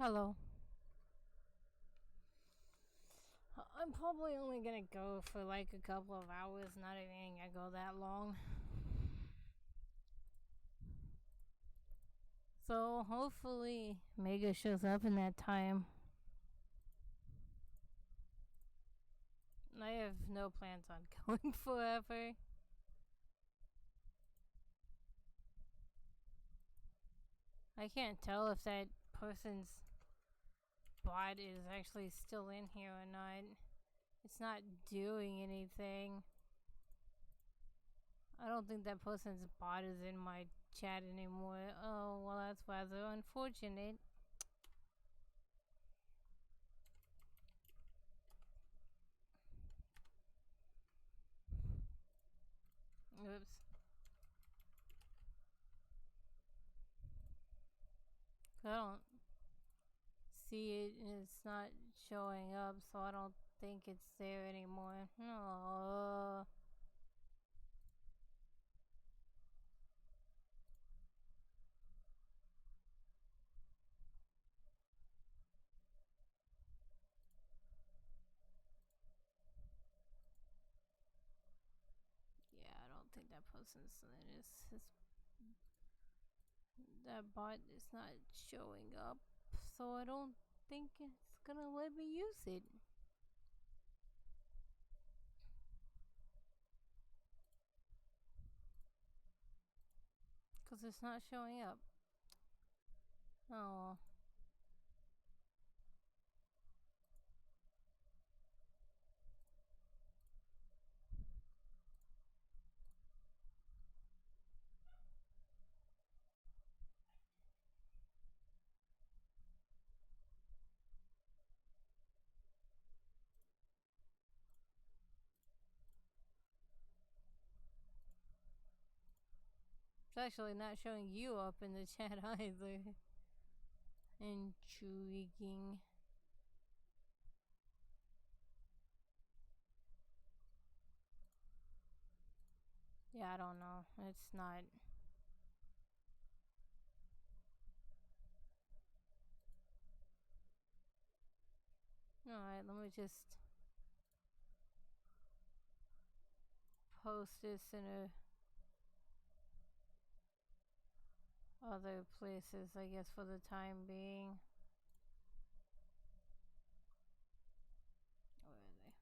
Hello. I'm probably only gonna go for like a couple of hours, not even gonna go that long. So hopefully Mega shows up in that time. I have no plans on going forever. I can't tell if that person's bot is actually still in here or not. It's not doing anything. I don't think that person's bot is in my chat anymore. Oh, well, that's rather unfortunate. Oops. I don't see it and it's not showing up, so I don't think it's there anymore. Oh. Yeah, I don't think that person's in his that bot is not showing up, so I don't think it's gonna let me use it. Cause it's not showing up. Oh. It's actually not showing you up in the chat either. Intriguing. Yeah, I don't know. It's not. Alright, let me just post this in other places, I guess, for the time being. Where are they?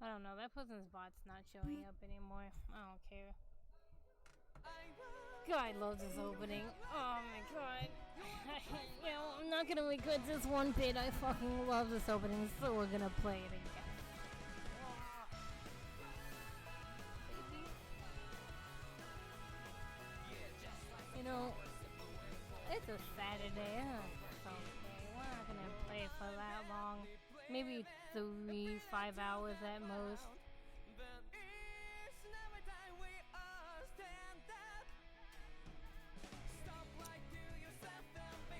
I don't know. That person's bot's not showing up anymore. I don't care. God loves this opening. Oh my god. I'm not gonna regret this one bit. I fucking love this opening, so we're gonna play it again. You know, it's a Saturday. It's okay. We're not gonna play for that long. Maybe 3-5 hours at most.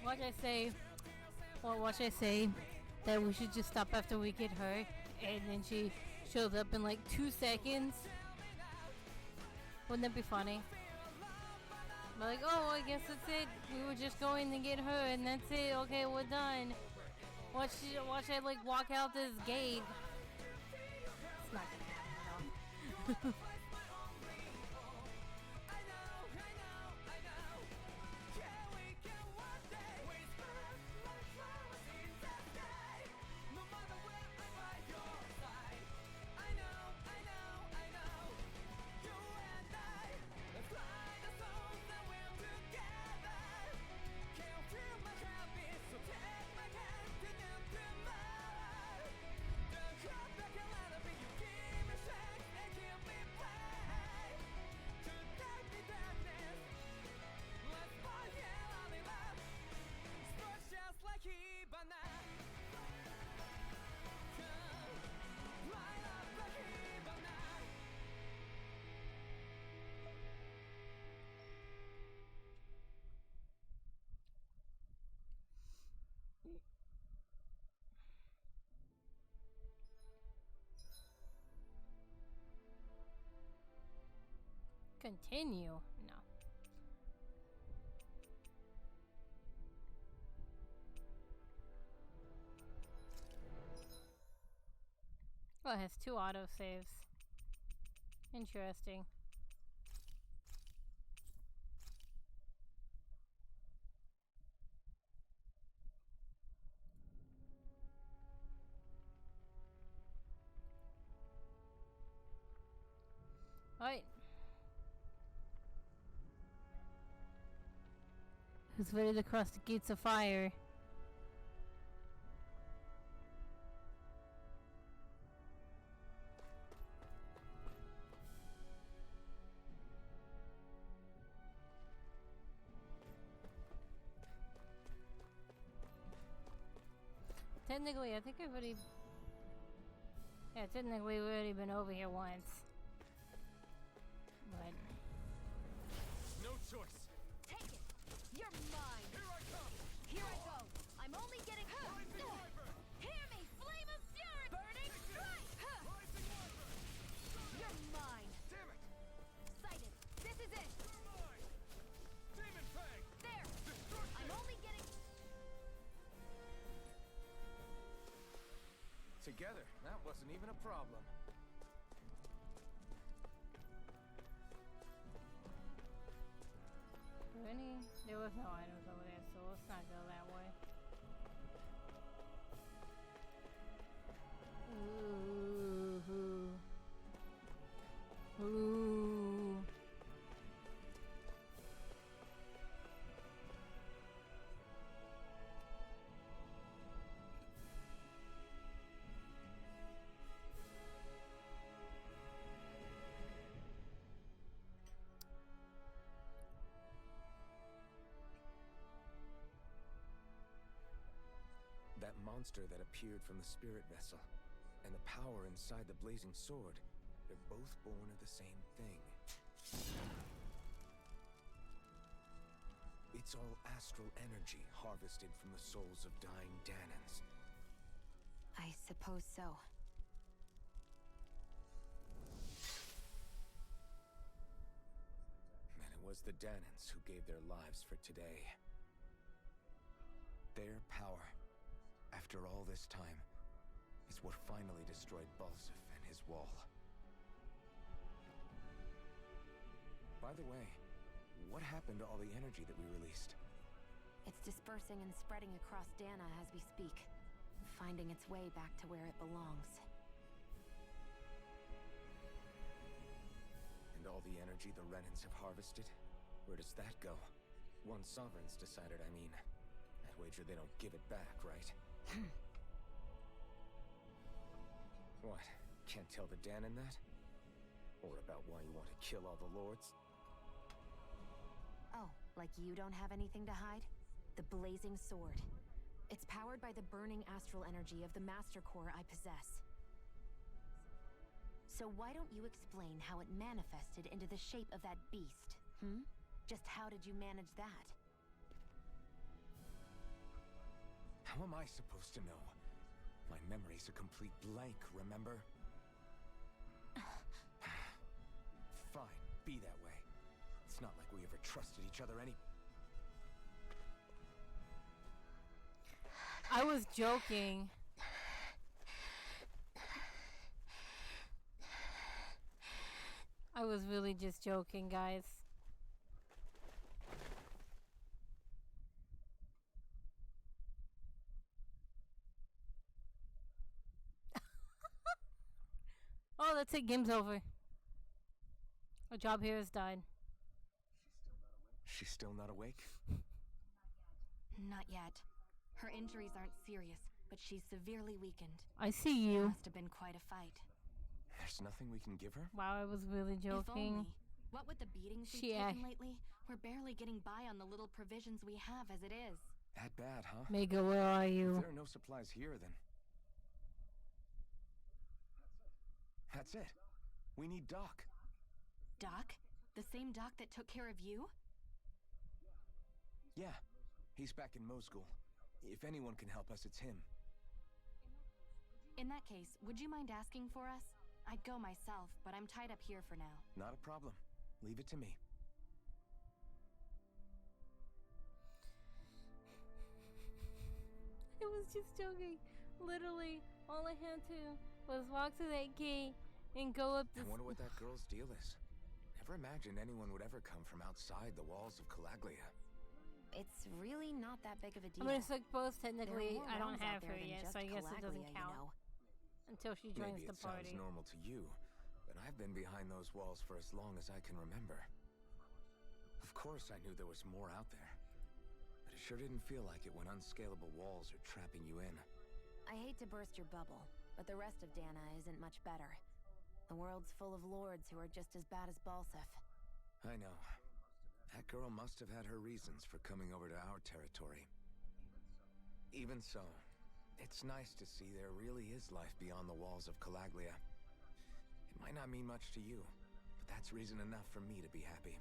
Like I say, Well, what should I say? That we should just stop after we get her, and then she shows up in like 2 seconds. Wouldn't that be funny? We're like, oh, I guess that's it. We were just going to get her, and that's it. Okay, we're done. Watch I like walk out this gate. It's not gonna happen, though. Continue? No. Oh, it has 2 autosaves. Interesting. Alright. Who's ready to cross the gates of fire? Technically, I think I've already... Yeah, technically we've already been over here once. But... No choice! Take it! You're mine! Here I come! Here I go! I'm only getting... Rising Wyvern! Hear me! Flame of fury! Burning strike! Rising Wyvern! You're mine! Damn it! Sighted! This is it! You're mine! Demon Fang! There! Destruction! I'm only getting... Together, that wasn't even a problem. There was no items over there, so let's not go that way. Ooh. Ooh. That monster that appeared from the spirit vessel, and the power inside the blazing sword, they're both born of the same thing. It's all astral energy harvested from the souls of dying Danans. I suppose so. And it was the Danans who gave their lives for today. Their power, after all this time, is what finally destroyed Balsif and his wall. By the way, what happened to all the energy that we released? It's dispersing and spreading across Dana as we speak, finding its way back to where it belongs. And all the energy the Renans have harvested? Where does that go? One sovereign's decided, I mean. I'd wager they don't give it back, right? What? Can't tell the Danan that? Or about why you want to kill all the lords? Oh, like you don't have anything to hide? The Blazing Sword. It's powered by the burning astral energy of the Master Core I possess. So why don't you explain how it manifested into the shape of that beast, hmm? Just how did you manage that? How am I supposed to know? My memory's a complete blank, remember? Fine, be that way. It's not like we ever trusted each other any... I was joking. I was really just joking, guys. Oh, that's it. Game's over. Our job here has died. She's still not awake? Not yet. Her injuries aren't serious, but she's severely weakened. I see you. Must have been quite a fight. There's nothing we can give her? Wow, I was really If joking. only. What with the beatings we've She taken lately, we're barely getting by on the little provisions we have as it is. That bad, huh? Mega, where are If you? there are no supplies here, then... That's it. We need Doc. Doc? The same Doc that took care of you? Yeah, he's back in Mosgul. If anyone can help us, it's him. In that case, would you mind asking for us? I'd go myself, but I'm tied up here for now. Not a problem. Leave it to me. I was just joking. Literally, all I had to was walk to that gate and go up I this. wonder what that girl's deal is. Never imagined anyone would ever come from outside the walls of Calaglia. It's really not that big of a deal. I mean, it's like both There are technically. more I don't realms out have there her than yet, just so I guess it doesn't Calaglia, count you know. until she joins Maybe the it party. sounds normal to you, but I've been behind those walls for as long as I can remember. Of course I knew there was more out there, but it sure didn't feel like it when unscalable walls are trapping you in. I hate to burst your bubble, but the rest of Dana isn't much better. The world's full of lords who are just as bad as Balsef. I know. That girl must have had her reasons for coming over to our territory. Even so, it's nice to see there really is life beyond the walls of Calaglia. It might not mean much to you, but that's reason enough for me to be happy.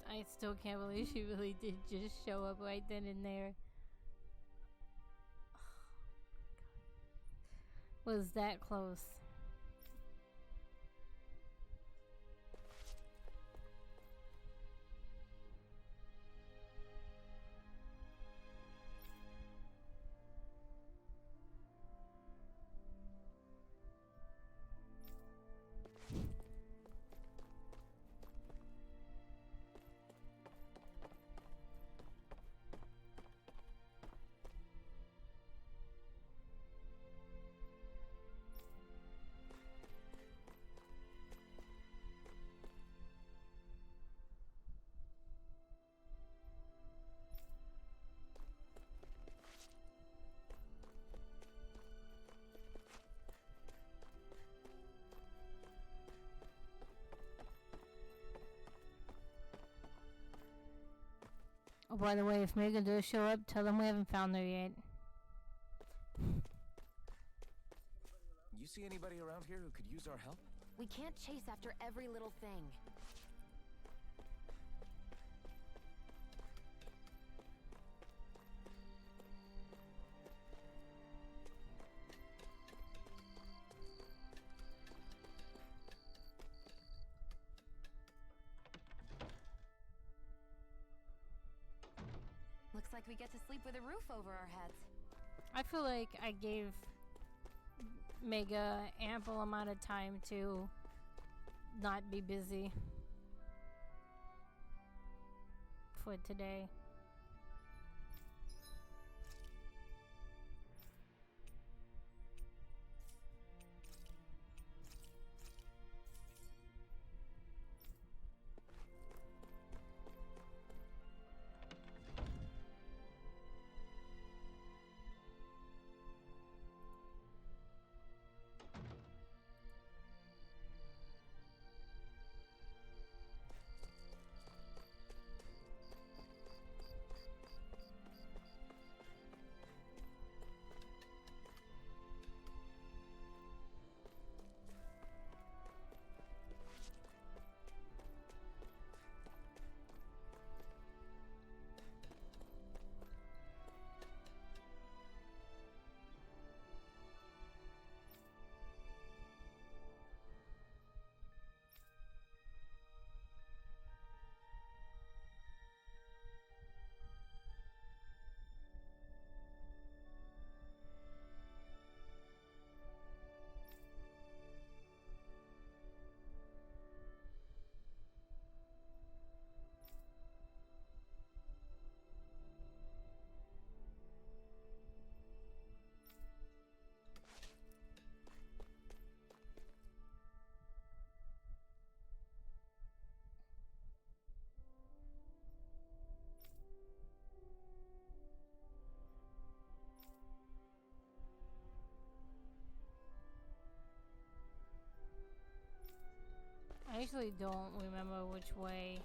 I still can't believe she really did just show up right then and there. Was that close? Oh, by the way, if Megan does show up, tell them we haven't found her yet. You see anybody around here who could use our help? We can't chase after every little thing. Looks like we get to sleep with a roof over our heads. I feel like I gave Mega ample amount of time to not be busy for today. I actually don't remember which way.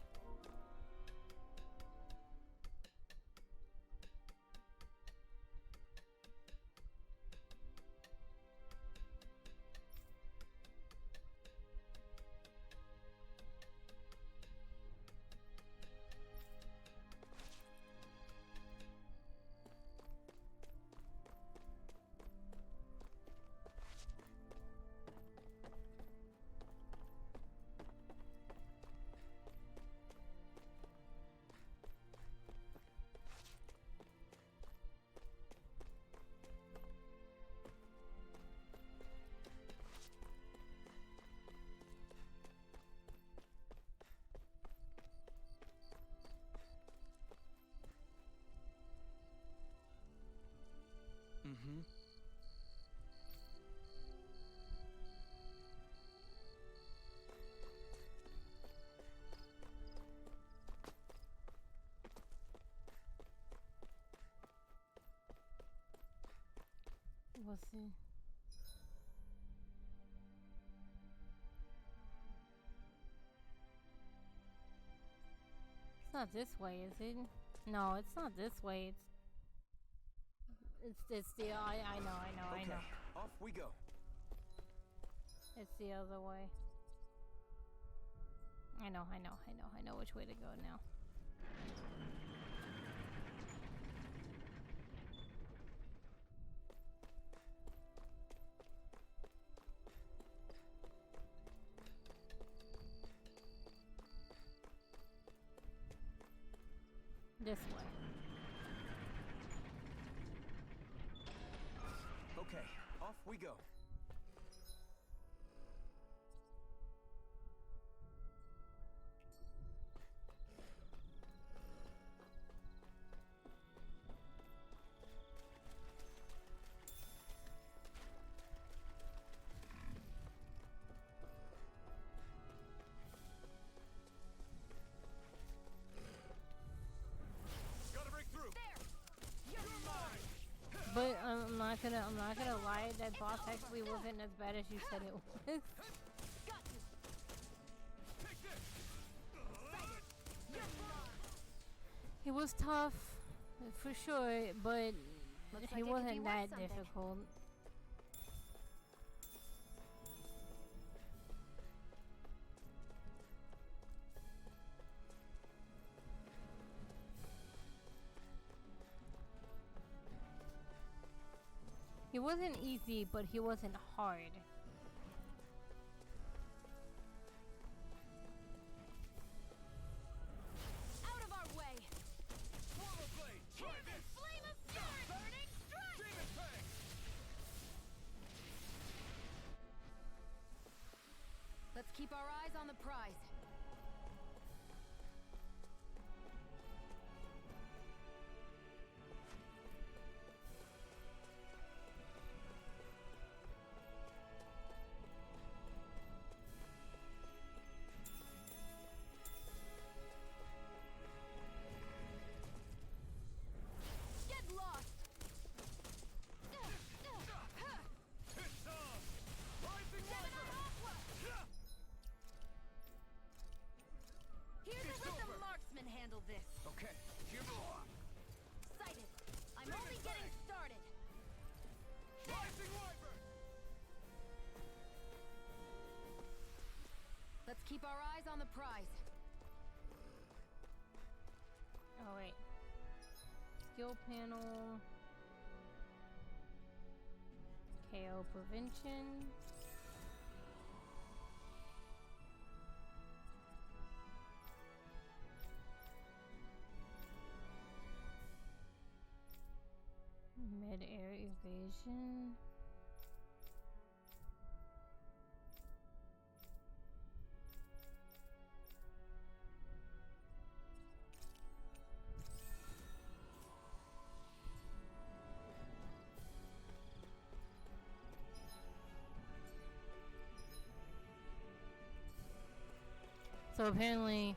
Mm-hmm. We'll see. It's not this way, is it? No, it's not this way. It's the I know. Off we go. It's the other way. I know which way to go now. This way. Okay, off we go. Gotta break through. You're mine. But I'm not gonna lie, that boss actually wasn't as bad as you said it was. was tough, for sure, but Looks he like it could be wasn't worth that something. difficult. He wasn't easy, but he wasn't hard. Out of our way! Portal blade! Try this! Flame of fury! Burning strike! Demon fang! Let's keep our eyes on the prize. Get lost! It's on! Rising Wyvern! Here's It's to let over. the marksman handle this. Okay, give it a Sighted. I'm only getting started. Rising Wyvern! Let's keep our eyes on the prize. Oh wait. Skill panel. KO prevention. Mid-air evasion. So apparently,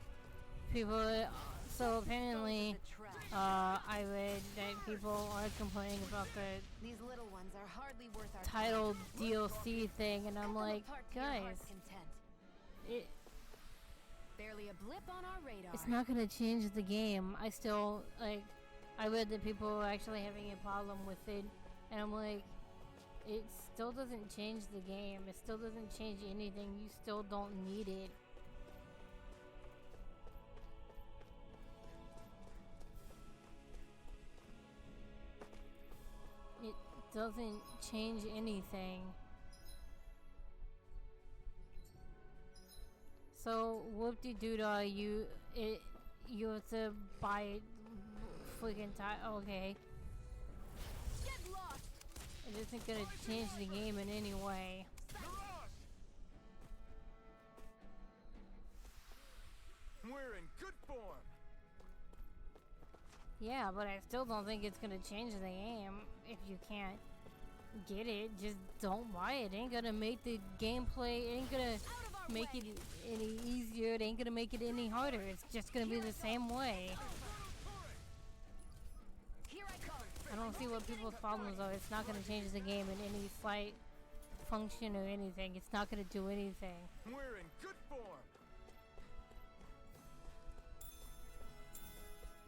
people. So apparently, The trash. I read that people are complaining about the These little ones are hardly worth our title DLC thing, and I'm Cut them like, apart to your guys, heart's content. it, Barely a blip on our radar. it's not gonna change the game. I still like. I read that people are actually having a problem with it, and I'm like, it still doesn't change the game. It still doesn't change anything. You still don't need it. It doesn't change anything. So whoop-de-doo-dah, you have to buy freaking okay. Get lost! It isn't gonna change the game in any way. Mirage! We're in good form! Yeah, but I still don't think it's gonna change the game. If you can't get it, just don't buy it. It ain't gonna make the gameplay, it ain't gonna Out of our make way! it any easier, it ain't gonna make it any harder. It's just gonna be the same way. Here I come! I don't see what people's problems are. It's not gonna change the game in any slight function or anything. It's not gonna do anything. We're in good form!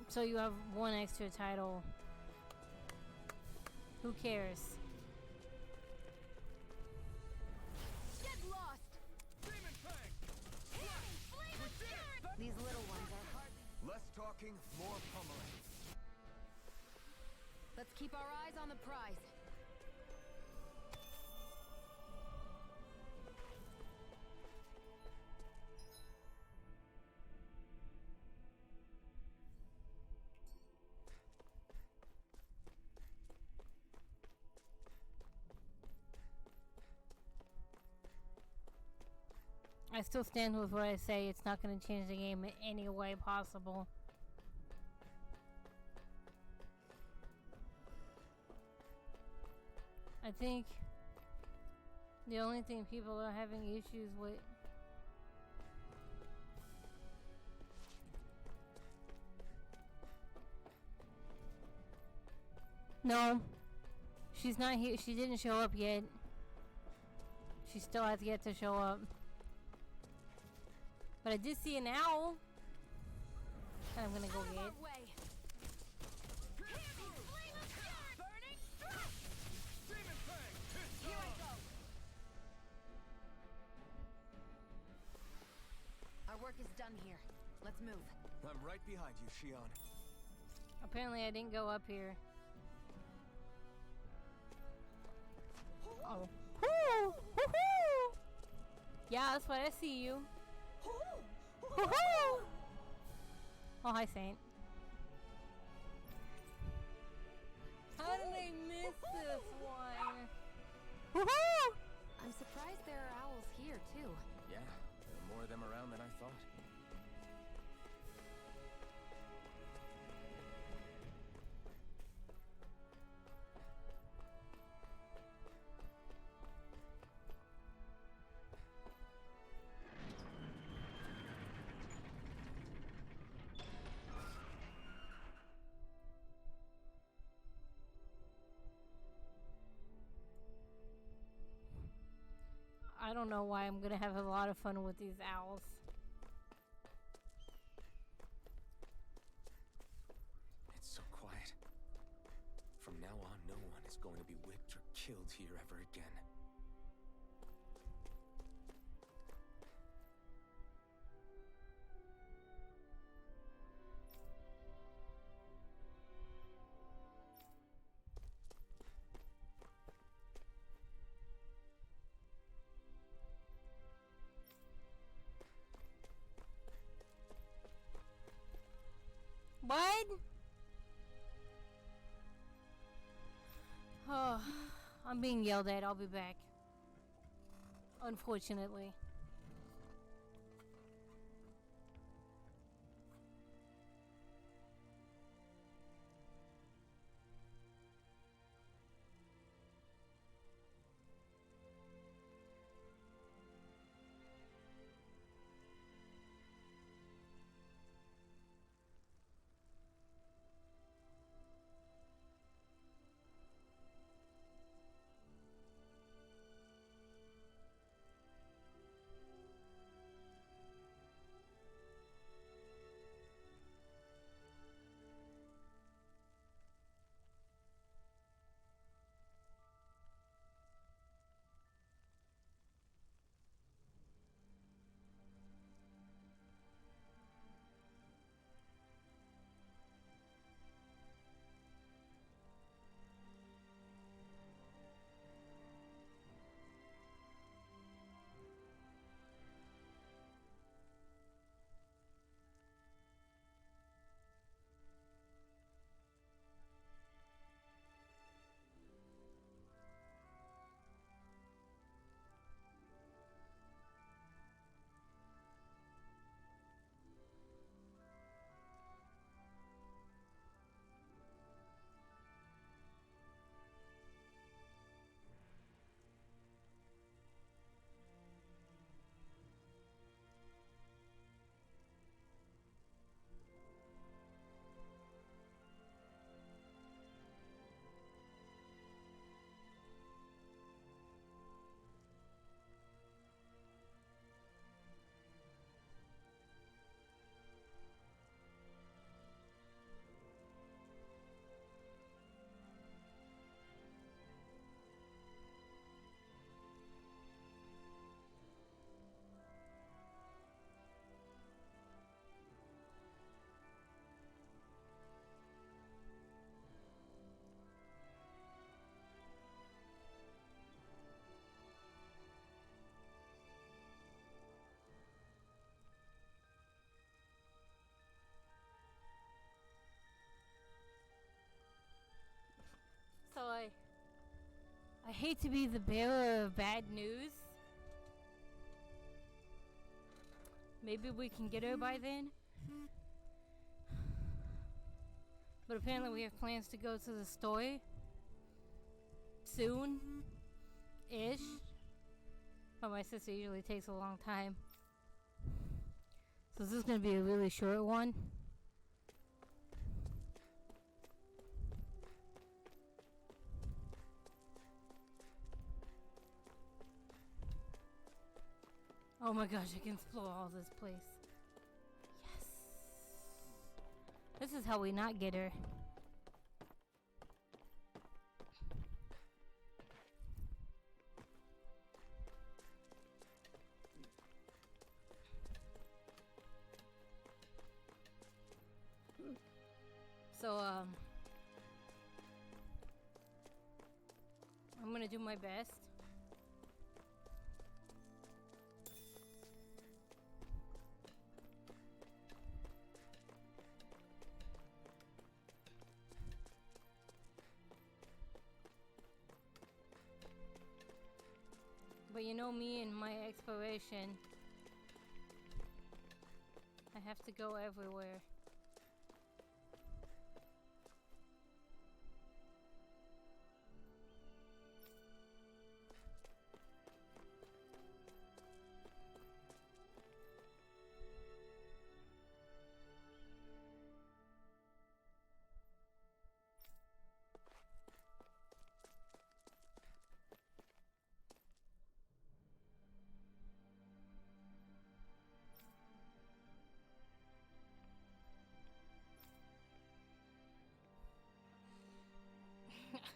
So you have one extra title. Who cares? Get lost! Demon fang! Flame of fury! These little ones are hardly... Less talking, more pummeling. Let's keep our eyes on the prize. I still stand with what I say. It's not going to change the game in any way possible. I think the only thing people are having issues with No. She's not here. She didn't show up yet. She still has yet to show up. But I did see an owl. And I'm gonna go Out of get. our way! work is done here. Let's move. I'm right behind you, Shion. Apparently I didn't go up here. Oh. Woo! Woohoo! Yeah, that's what I see you. Woohoo! Oh, hi, Saint. How did I miss this one? Woohoo! I'm surprised there are owls here, too. Yeah, there are more of them around than I thought. I don't know why I'm gonna have a lot of fun with these owls. It's so quiet. From now on, no one is going to be whipped or killed here ever again. What? Oh, I'm being yelled at. I'll be back. Unfortunately. So I hate to be the bearer of bad news. Maybe we can get her by then. But apparently we have plans to go to the store soon-ish. But my sister usually takes a long time. So this is going to be a really short one. Oh my gosh, I can explore all this place. Yes. This is how we not get her. So, I'm gonna do my best. But you know me and my exploration. I have to go everywhere.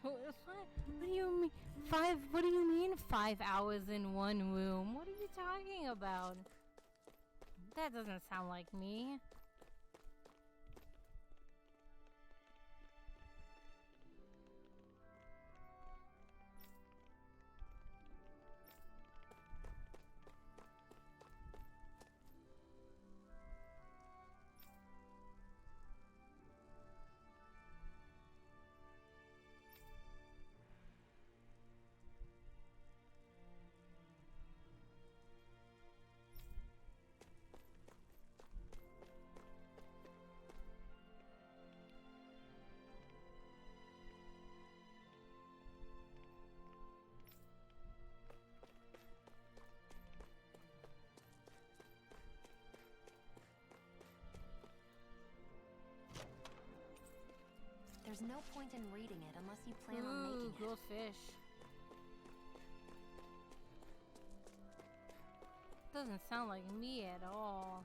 What do you mean? What do you mean 5 hours in one room? What are you talking about? That doesn't sound like me. There's no point in reading it unless you plan on making it. Grilled fish. Doesn't sound like me at all.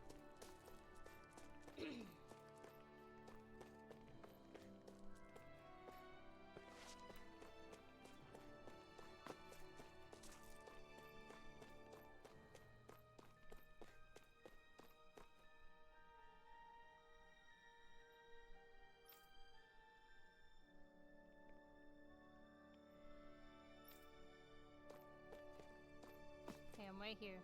Okay, I'm right here.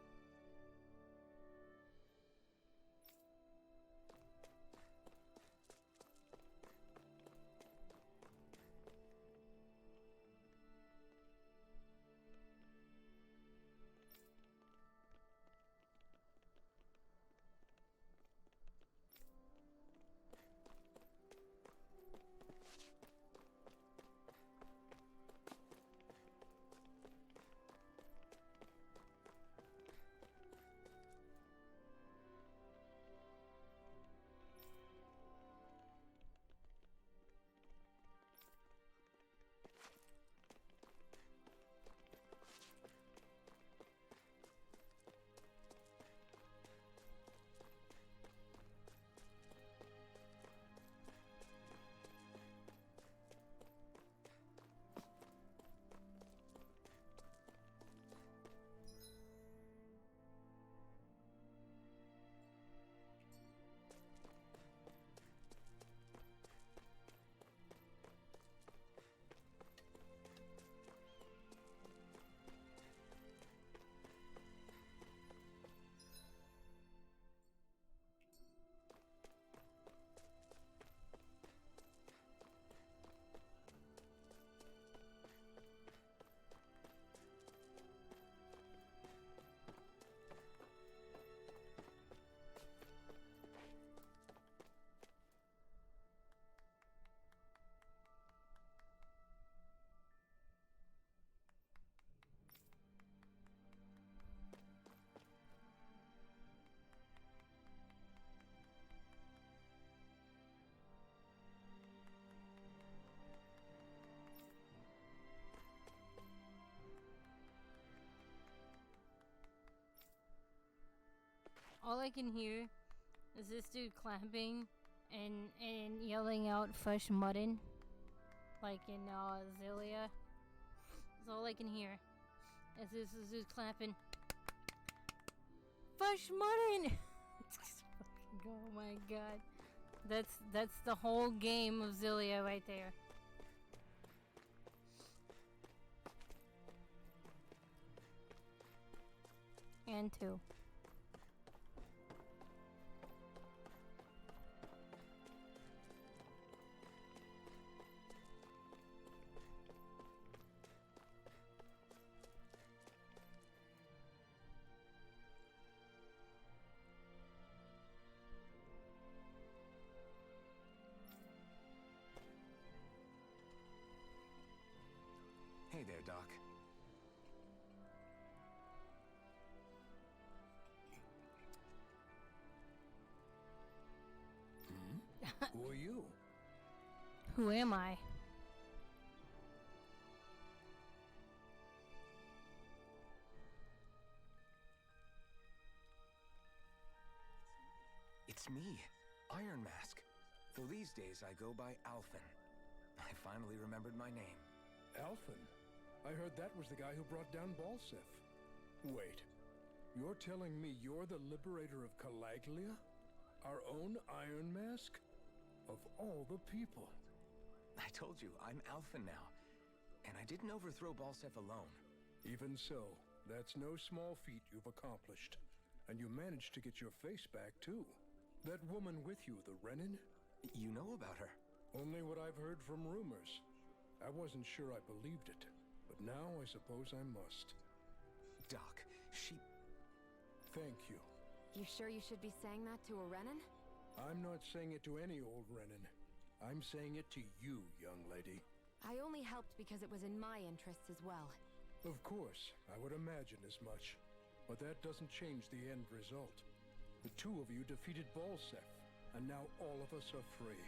All I can hear is this dude clapping and yelling out fresh mutton, like in Zelia. That's all I can hear. Is this dude clapping fresh mutton. Oh my god. That's the whole game of Zillia right there. And 2. Hey there, Doc. Who are you? Who am I? It's me, Iron Mask. Though these days I go by Alphen. I finally remembered my name. Alphen? I heard that was the guy who brought down Balsef. Wait, you're telling me you're the liberator of Calaglia? Our own Iron Mask? Of all the people. I told you, I'm Alphen now. And I didn't overthrow Balsef alone. Even so, that's no small feat you've accomplished. And you managed to get your face back, too. That woman with you, the Renin? You know about her? Only what I've heard from rumors. I wasn't sure I believed it, but now I suppose I must. Doc, she... Thank you. You sure you should be saying that to a Renin? I'm not saying it to any old Renin. I'm saying it to you, young lady. I only helped because it was in my interests as well. Of course, I would imagine as much. But that doesn't change the end result. The two of you defeated Balsef, and now all of us are free.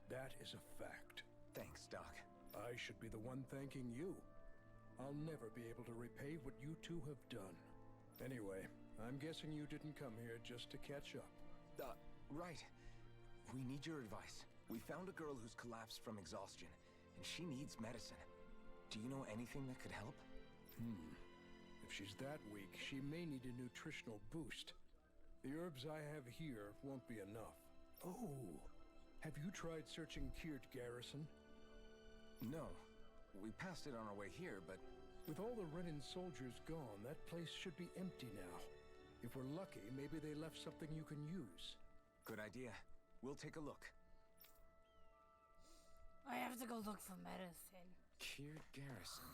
That is a fact. Thanks, Doc. I should be the one thanking you. I'll never be able to repay what you two have done. Anyway, I'm guessing you didn't come here just to catch up. Right. We need your advice. We found a girl who's collapsed from exhaustion, and she needs medicine. Do you know anything that could help? If she's that weak, she may need a nutritional boost. The herbs I have here won't be enough. Oh, have you tried searching Kirt Garrison? No. We passed it on our way here, but... With all the Renin soldiers gone, that place should be empty now. If we're lucky, maybe they left something you can use. Good idea. We'll take a look. I have to go look for medicine. Kirt Garrison.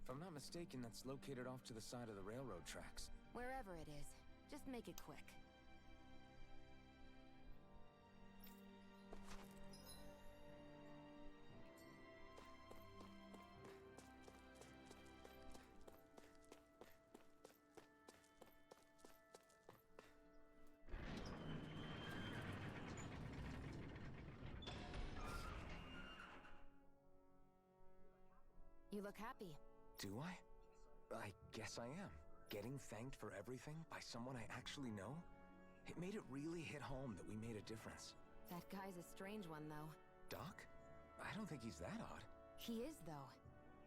If I'm not mistaken, that's located off to the side of the railroad tracks. Wherever it is, just make it quick. You look happy. Do I? I guess I am. Getting thanked for everything by someone I actually know? It made it really hit home that we made a difference. That guy's a strange one, though. Doc? I don't think he's that odd. He is, though.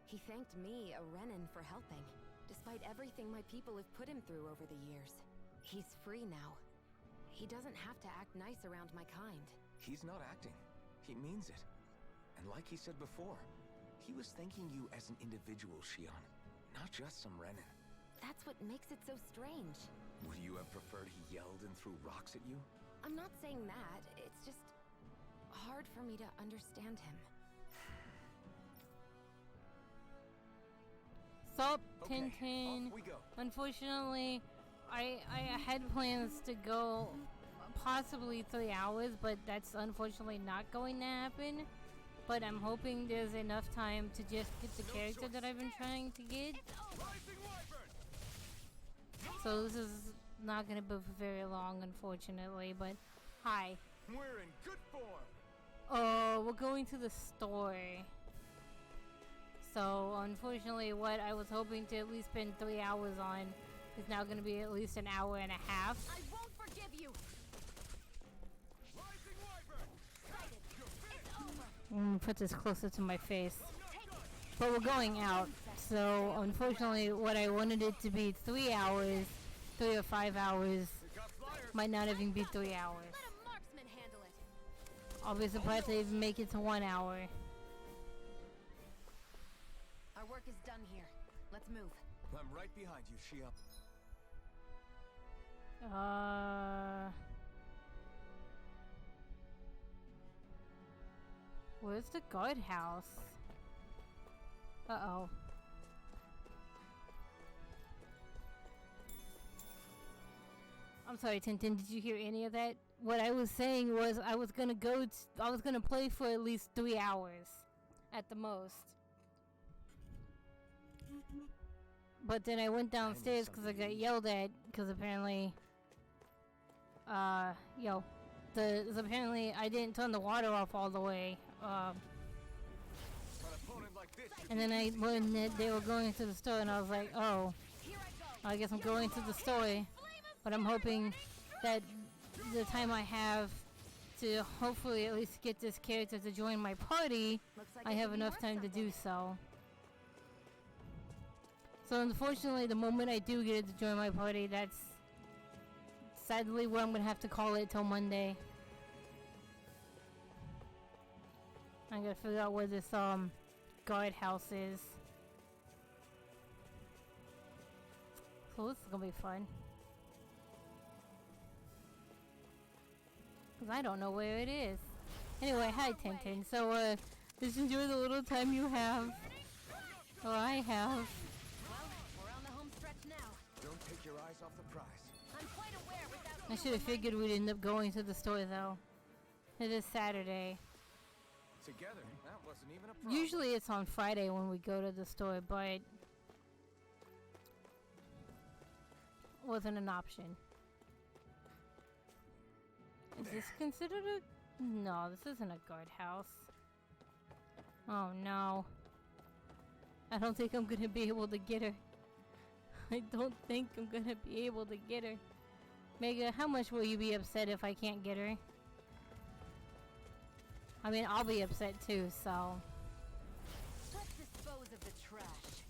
He thanked me, a Renin, for helping, despite everything my people have put him through over the years. He's free now. He doesn't have to act nice around my kind. He's not acting. He means it. And like he said before, he was thanking you as an individual, Shion, not just some Renin. That's what makes it so strange. Would you have preferred he yelled and threw rocks at you? I'm not saying that. It's just hard for me to understand him. Sup, Okay, Tintin. off we go. Unfortunately, I had plans to go possibly 3 hours, but that's unfortunately not going to happen. But I'm hoping there's enough time to just get the character that I've been trying to get. So this is not going to be for very long, unfortunately, but hi. We're in good form. Oh, we're going to the store. So, unfortunately, what I was hoping to at least spend 3 hours on is now going to be at least an hour and a half. I won't forgive you! Put this closer to my face. But we're going out. So, unfortunately, what I wanted it to be 3 hours, 3 or 5 hours, might not even be 3 hours. Let a marksman handle it! I'll be surprised they even make it to 1 hour. Our work is done here. Let's move. I'm right behind you, Shia. Where's the guardhouse? Uh-oh. I'm sorry, Tintin, did you hear any of that? What I was saying was I was gonna play for at least 3 hours. At the most. But then I went downstairs because I got yelled at because apparently, apparently I didn't turn the water off all the way. And then when they were going to the store, and I was like, oh, I guess I'm going to the store, but I'm hoping that the time I have to hopefully at least get this character to join my party, I have enough time to do so. So unfortunately, the moment I do get it to join my party, that's sadly where I'm gonna have to call it till Monday. I gotta figure out where this guardhouse is. So this is gonna be fun. Cause I don't know where it is. Anyway, hi Tintin. So just enjoy the little time you have. Or I have. Take your eyes off the prize. I'm quite aware without I should have figured we'd end up going to the store though. It is Saturday. Together, that wasn't even a problem. Usually it's on Friday when we go to the store, but wasn't an option. Is this considered a... No, this isn't a guardhouse. Oh no. I don't think I'm gonna be able to get her. I don't think I'm gonna be able to get her. Mega, how much will you be upset if I can't get her? I mean, I'll be upset too, so... Let's dispose of the trash.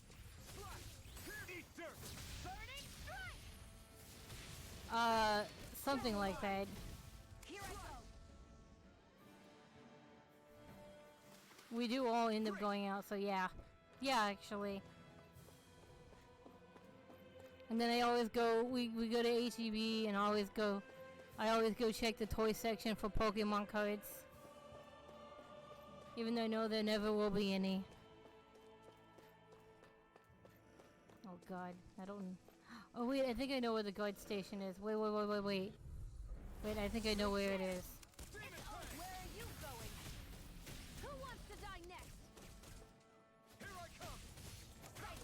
Something like that. Here I go. We do all end up going out, so yeah. Yeah, actually. And then I always go, we go to HEB and I always go check the toy section for Pokemon cards. Even though I know there never will be any. Oh god, I don't... Oh wait, I think I know where the guard station is. Wait. Wait, I think I know where it is. Where are you going? Who wants to die next? Here I come. Right.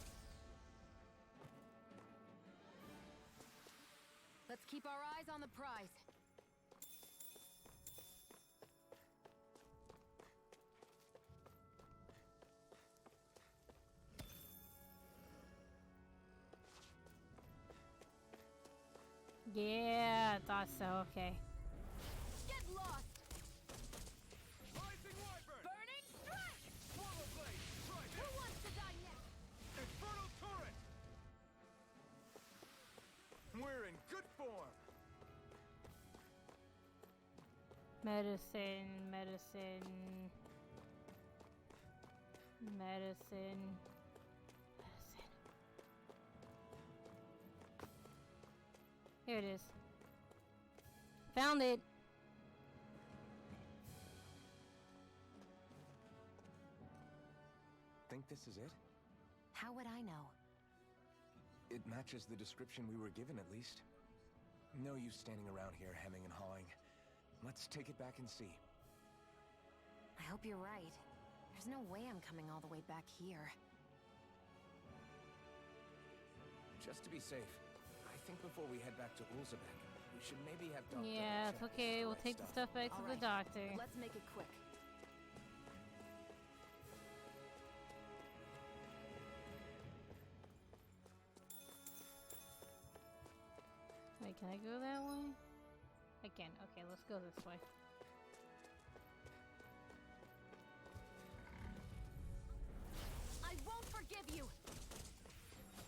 Let's keep our eyes on the prize. Yeah, I thought so, okay. Get lost! Rising Wyvern. Burning strike! Portal blade. Strike. Who wants to die next? Infernal turret. We're in good form. Medicine. Here it is. Found it. Think this is it? How would I know? It matches the description we were given, at least. No use standing around here hemming and hawing. Let's take it back and see. I hope you're right. There's no way I'm coming all the way back here. Just to be safe, I think before we head back to Ulzabek, we should maybe have Dr. Yeah, it's check okay. the We'll right take the stuff back to the doctor. Let's make it quick. Wait, can I go that way? I can. Okay, let's go this way. I won't forgive you!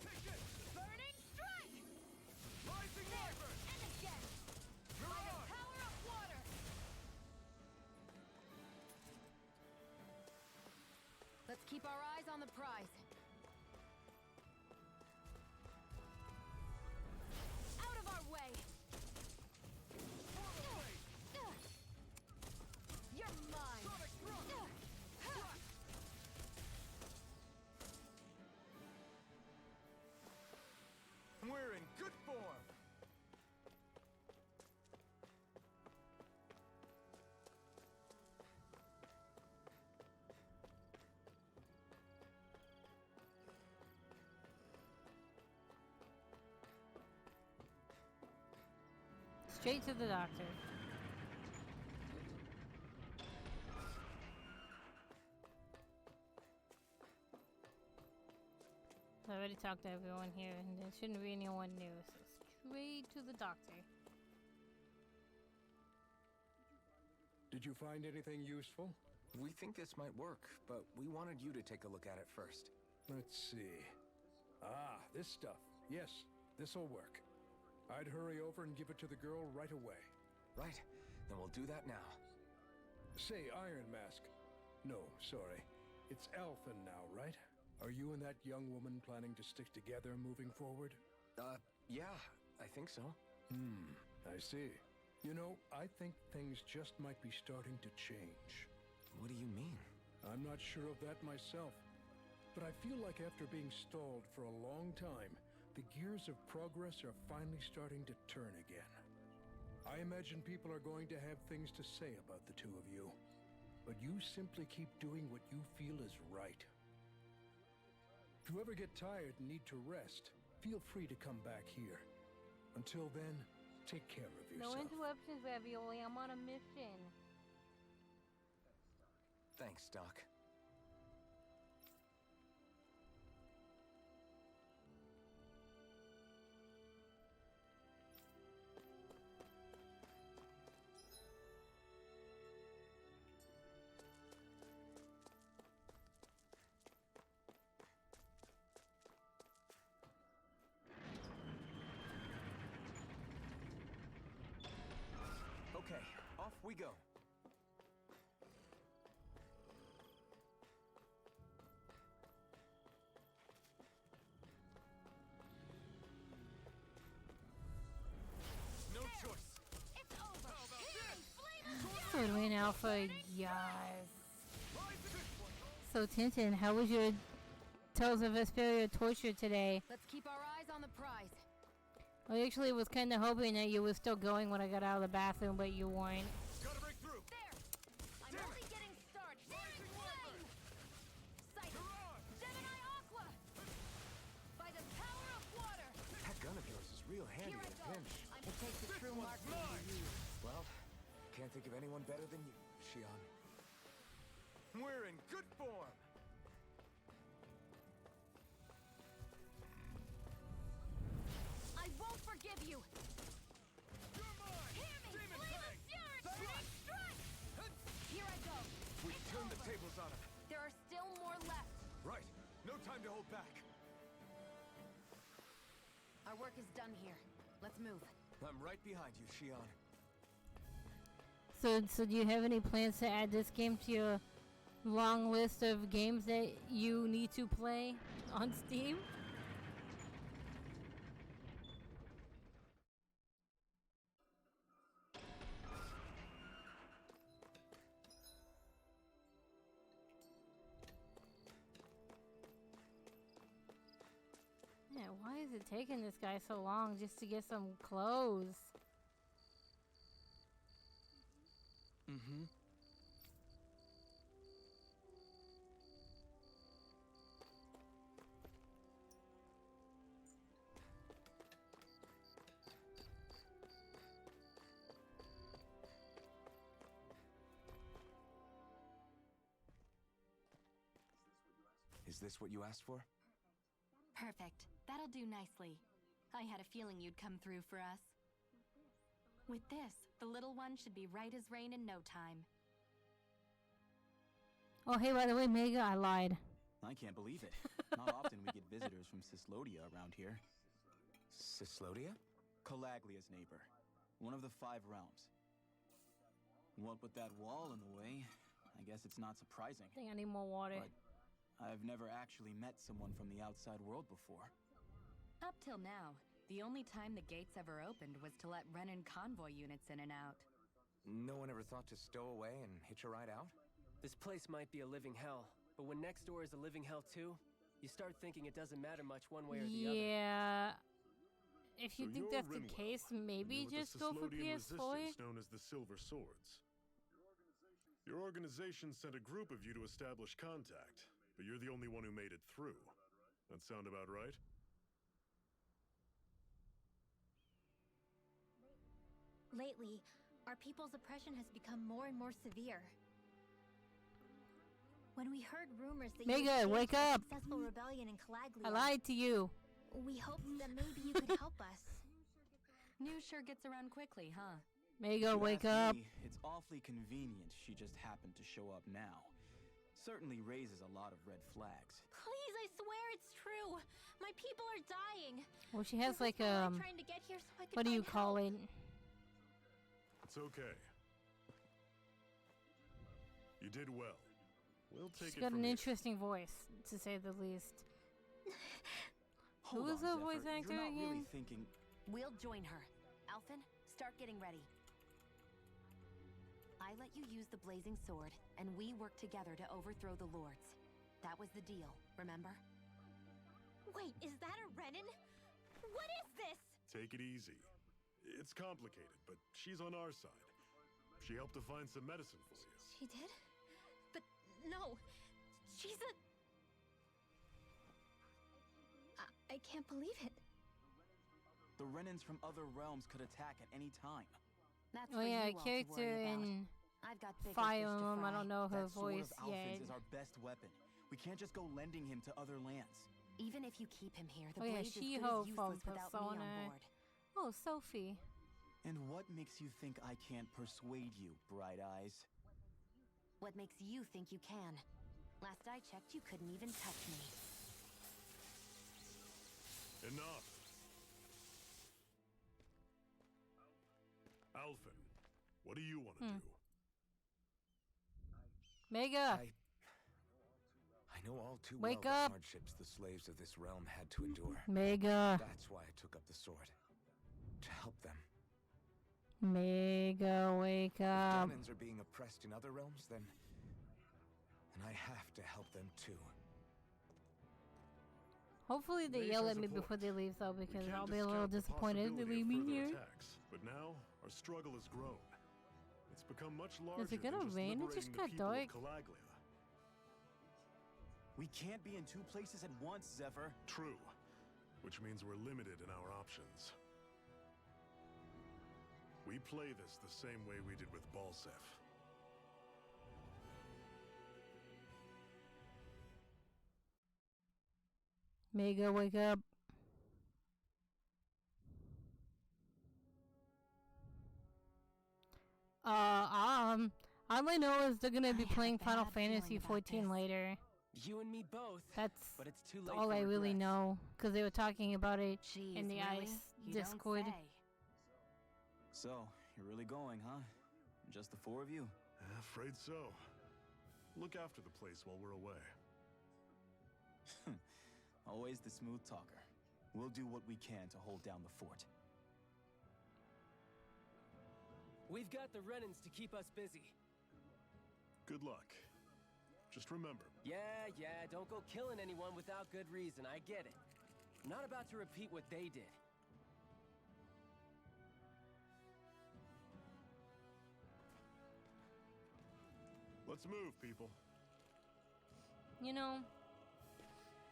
Take it! Burning strike! Rising Wyvern! And again! You're By the on! power of water! Let's keep our eyes on the prize. Out of our way! You're mine! We're in good form! Straight to the doctor. I already talked to everyone here, and there shouldn't be anyone new, so straight to the doctor. Did you find anything useful? We think this might work, but we wanted you to take a look at it first. Let's see. Ah, this stuff. Yes, this'll work. I'd hurry over and give it to the girl right away. Right, then we'll do that now. Say, Iron Mask. No, sorry. It's Alphen now, right? Are you and that young woman planning to stick together moving forward? Yeah, I think so. I see. You know, I think things just might be starting to change. What do you mean? I'm not sure of that myself, but I feel like after being stalled for a long time, the gears of progress are finally starting to turn again. I imagine people are going to have things to say about the two of you, but you simply keep doing what you feel is right. If you ever get tired and need to rest, feel free to come back here. Until then, take care of No yourself. interruptions, Ravioli. I'm on a mission. Thanks, Doc. Okay, off we go. No choice. It's over! Here, flame of Twin Alpha, yes. So Tintin, how was your Tales of Vesperia torture today? Let's keep our eyes on the prize. I actually was kind of hoping that you were still going when I got out of the bathroom, but you weren't. Gotta break through. There! I'm only getting started. Searing flame! Sight! Gemini Aqua! By the power of water! That gun of yours is real handy Here I in a go. pinch. It takes a true marksman to use. Well, can't think of anyone better than you, Shion. We're in good form. I won't forgive you! You're mine. Hear me! Demon Flame Fang. of Fury! Strike! Here I go! We've It's turned the over. tables on him. There are still more left. Right. No time to hold back. Our work is done here. Let's move. I'm right behind you, Shion. So do you have any plans to add this game to your long list of games that you need to play on Steam? Yeah, why is it taking this guy so long just to get some clothes? Mm-hmm. Is this what you asked for? Perfect. That'll do nicely. I had a feeling you'd come through for us. With this, the little one should be right as rain in no time. Oh, hey, by the way, Mega, I lied. I can't believe it. Not often we get visitors from Cyslodia around here. Cyslodia? Calaglia's neighbor. One of the 5 realms. What with that wall in the way, I guess it's not surprising. I think I need more water. But I've never actually met someone from the outside world before. Up till now, the only time the gates ever opened was to let Renan convoy units in and out. No one ever thought to stow away and hitch a ride out? This place might be a living hell, but when next door is a living hell too, you start thinking it doesn't matter much one way or the other. Yeah. If you So think you're that's the Rinwell. case, maybe You're with just the go for Cislodian PS4. Resistance, known as the Silver Swords. Your organization sent a group of you to establish contact, but you're the only one who made it through. That sound about right? Lately, our people's oppression has become more and more severe. When we heard rumors that Mega, you wake engaged in a up. successful rebellion in Calaglia, I lied to you. we hoped that maybe you could help us. News sure gets around quickly, huh? Mega, If you wake ask up. me, it's awfully convenient she just happened to show up now. Certainly raises a lot of red flags. Please, I swear it's true. My people are dying. Well, she has This like was why I'm trying to get here so I could what do you find call help. it? It's okay. You did well. We'll take She's it got from an here. interesting voice, to say the least. Hold Who is on, the voice Zephyr. actor You're not really again? thinking... We'll join her. Alphen, start getting ready. I let you use the blazing sword, and we worked together to overthrow the lords. That was the deal, remember? Wait, is that a Renan? What is this? Take it easy. It's complicated, but she's on our side. She helped to find some medicine for you. She did? But no, she's a... I can't believe it. The Renans from other realms could attack at any time. That's Oh for yeah, you a all to character worry about. in I've got bigger Fire fish to Emblem. I fry. don't know her That sword voice of Alphen's yet. is our best weapon. We can't just go lending him to other lands. Even if you keep him here, the Oh yeah, blaze is good She-Ho as from useless without me on Persona. board. Oh, Sophie. And what makes you think I can't persuade you, Bright Eyes? What makes you think you can? Last I checked, you couldn't even touch me. Enough. Alphen, what do you want to do? Mega. I know all too Wake well up. the hardships the slaves of this realm had to endure. Mega. That's why I took up the sword. To help them. Mega, wake If up. Daemons are being oppressed in other realms, then I have to help them too. Hopefully they Make yell us at a me point. before they leave though, We because can't I'll be a little discount the disappointed if they possibility leave of me further here. attacks, but now our struggle has grown. It's become much larger Is it gonna than just rain? It liberating just the got people dark. of Calaglia. We can't be in two places at once, Zephyr. True, which means we're limited in our options. We play this the same way we did with Balsef. Mega, wake up. All I know is they're gonna be I have a playing Final bad Fantasy feeling about 14 this. later. You and me both. That's But it's too late all for I really regrets. know, because they were talking about it Jeez, in the really? Ice You don't Discord. say. So, you're really going, huh? Just the four of you? Afraid so. Look after the place while we're away. Always the smooth talker. We'll do what we can to hold down the fort. We've got the Renans to keep us busy. Good luck. Just remember, Yeah, don't go killing anyone without good reason. I get it. I'm not about to repeat what they did. let's move, people. You know,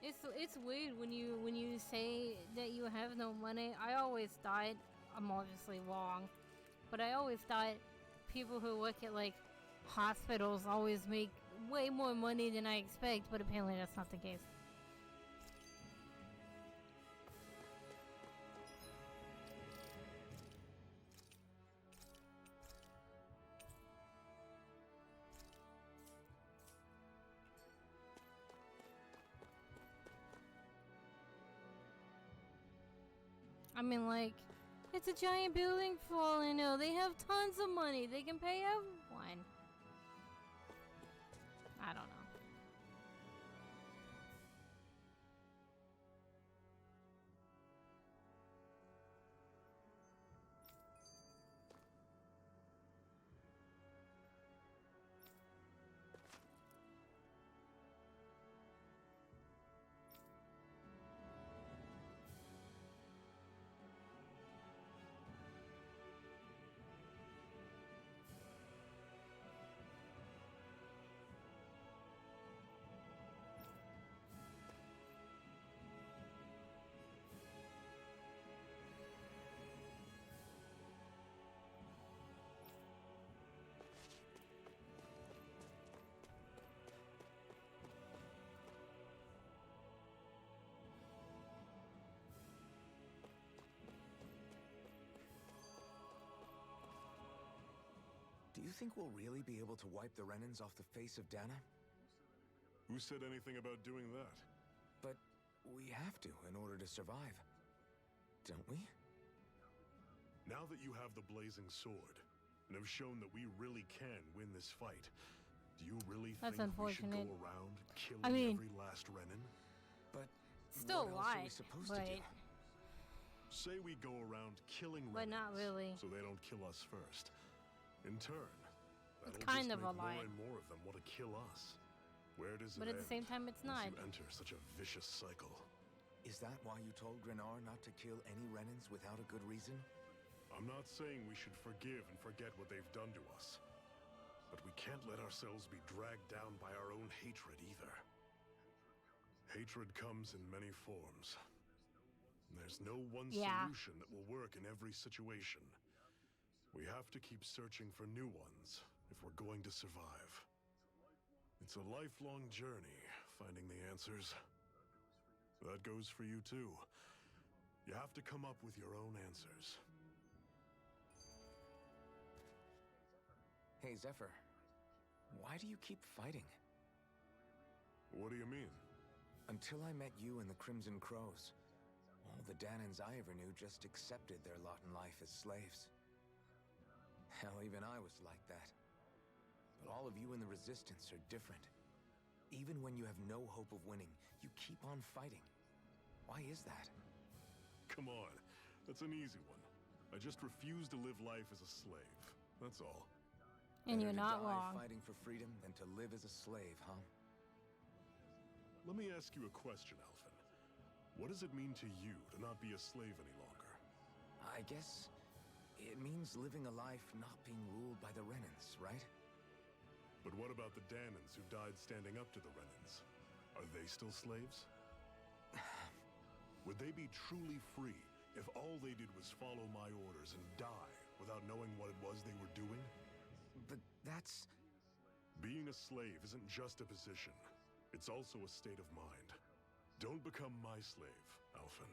it's weird when you say that you have no money. I always thought, I'm obviously wrong, but I always thought people who work at like hospitals always make way more money than I expect, but apparently that's not the case. I mean, like, it's a giant building for all I know. They have tons of money. They can pay everyone. I don't know. Do you think we'll really be able to wipe the Renans off the face of Dana? Who said anything about doing that? But we have to in order to survive. Don't we? Now that you have the Blazing Sword, and have shown that we really can win this fight, do you really That's think we should unfortunate. go around killing I mean, every last Renan? But still what else are we alive, supposed but to do? Say we go around killing But not Renans, really. so they don't kill us first. In turn, It's that'll kind just of make a lie. more and more of them want to kill us. Where does But it at the end same time, it's once not. you enter such a vicious cycle? Is that why you told Grenar not to kill any Renans without a good reason? I'm not saying we should forgive and forget what they've done to us. But we can't let ourselves be dragged down by our own hatred either. Hatred comes in many forms. There's no one solution that will work in every situation. We have to keep searching for new ones if we're going to survive. It's a lifelong journey, finding the answers. That goes for you too. You have to come up with your own answers. Hey, Zephyr. Why do you keep fighting? What do you mean? Until I met you and the Crimson Crows, all the Danans I ever knew just accepted their lot in life as slaves. Hell, even I was like that. But all of you in the Resistance are different. Even when you have no hope of winning, you keep on fighting. Why is that? Come on, that's an easy one. I just refuse to live life as a slave. That's all. And Better you're to not die wrong. fighting for freedom than to live as a slave, huh? Let me ask you a question, Alphen. What does it mean to you to not be a slave any longer? I guess it means living a life not being ruled by the Renans, right? But what about the Danans who died standing up to the Renans? Are they still slaves? Would they be truly free if all they did was follow my orders and die without knowing what it was they were doing? But that's... Being a slave isn't just a position. It's also a state of mind. Don't become my slave, Alphen.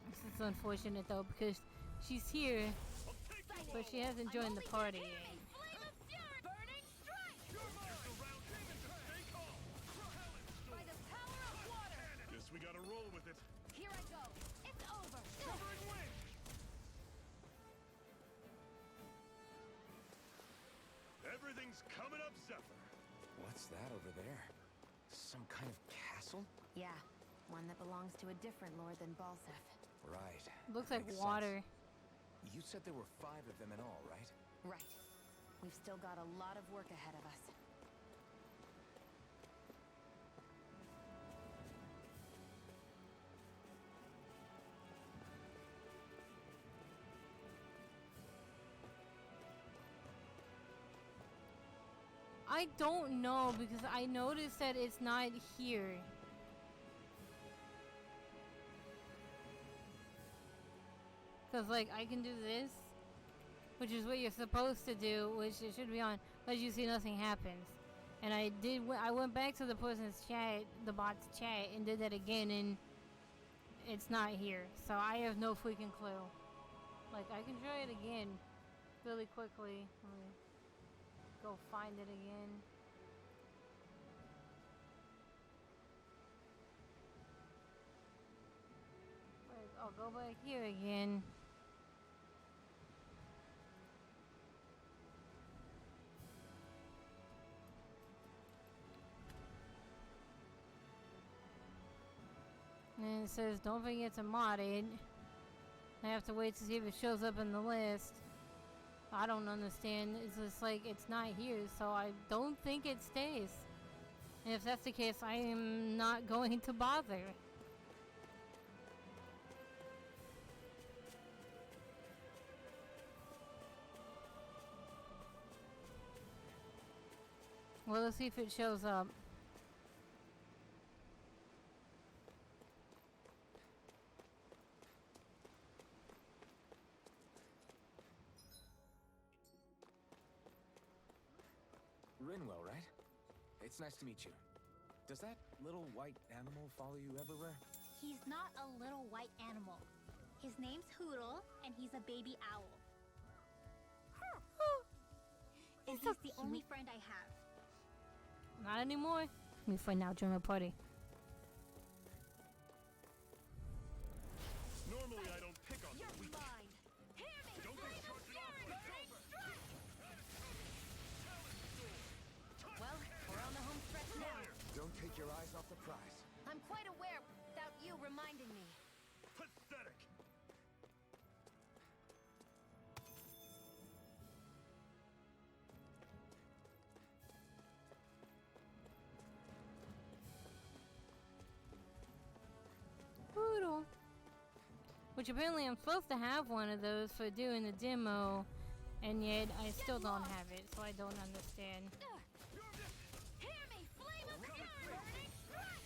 This is unfortunate though, because she's here, but she hasn't joined the party yet. Guess we gotta roll with it. Here I go. It's over. Covering wing! Everything's coming up, Zephyr. What's that over there? Some kind of castle? Yeah, one that belongs to a different lord than Balsef. Right. Looks like Makes water. sense. You said there were 5 of them in all, right? Right. We've still got a lot of work ahead of us. I don't know because I noticed that it's not here. Because, like, I can do this, which is what you're supposed to do, which it should be on, but you see nothing happens. And I went back to the person's chat, the bot's chat, and did that again, and it's not here. So I have no freaking clue. Like, I can try it again really quickly. Let me go find it again. Wait, I'll go back here again. And it says, don't forget to mod it. I have to wait to see if it shows up in the list. I don't understand. It's just like, it's not here, so I don't think it stays. And if that's the case, I am not going to bother. Well, let's see if it shows up. Rinwell, right? It's nice to meet you. Does that little white animal follow you everywhere? He's not a little white animal. His name's Hoodle, and he's a baby owl. And he's the only friend I have. Not anymore. We find out during a party. Normally I don't pick on the weak. Mine. Hear me! Don't go charging off like Well, we're on the home stretch now. Don't take your eyes off the prize. I'm quite aware without you reminding me. Pathetic. Brutal. Which apparently I'm supposed to have one of those for doing the demo, and yet I still don't have it, so I don't understand. Hear me! Flame of fury! Burning strike!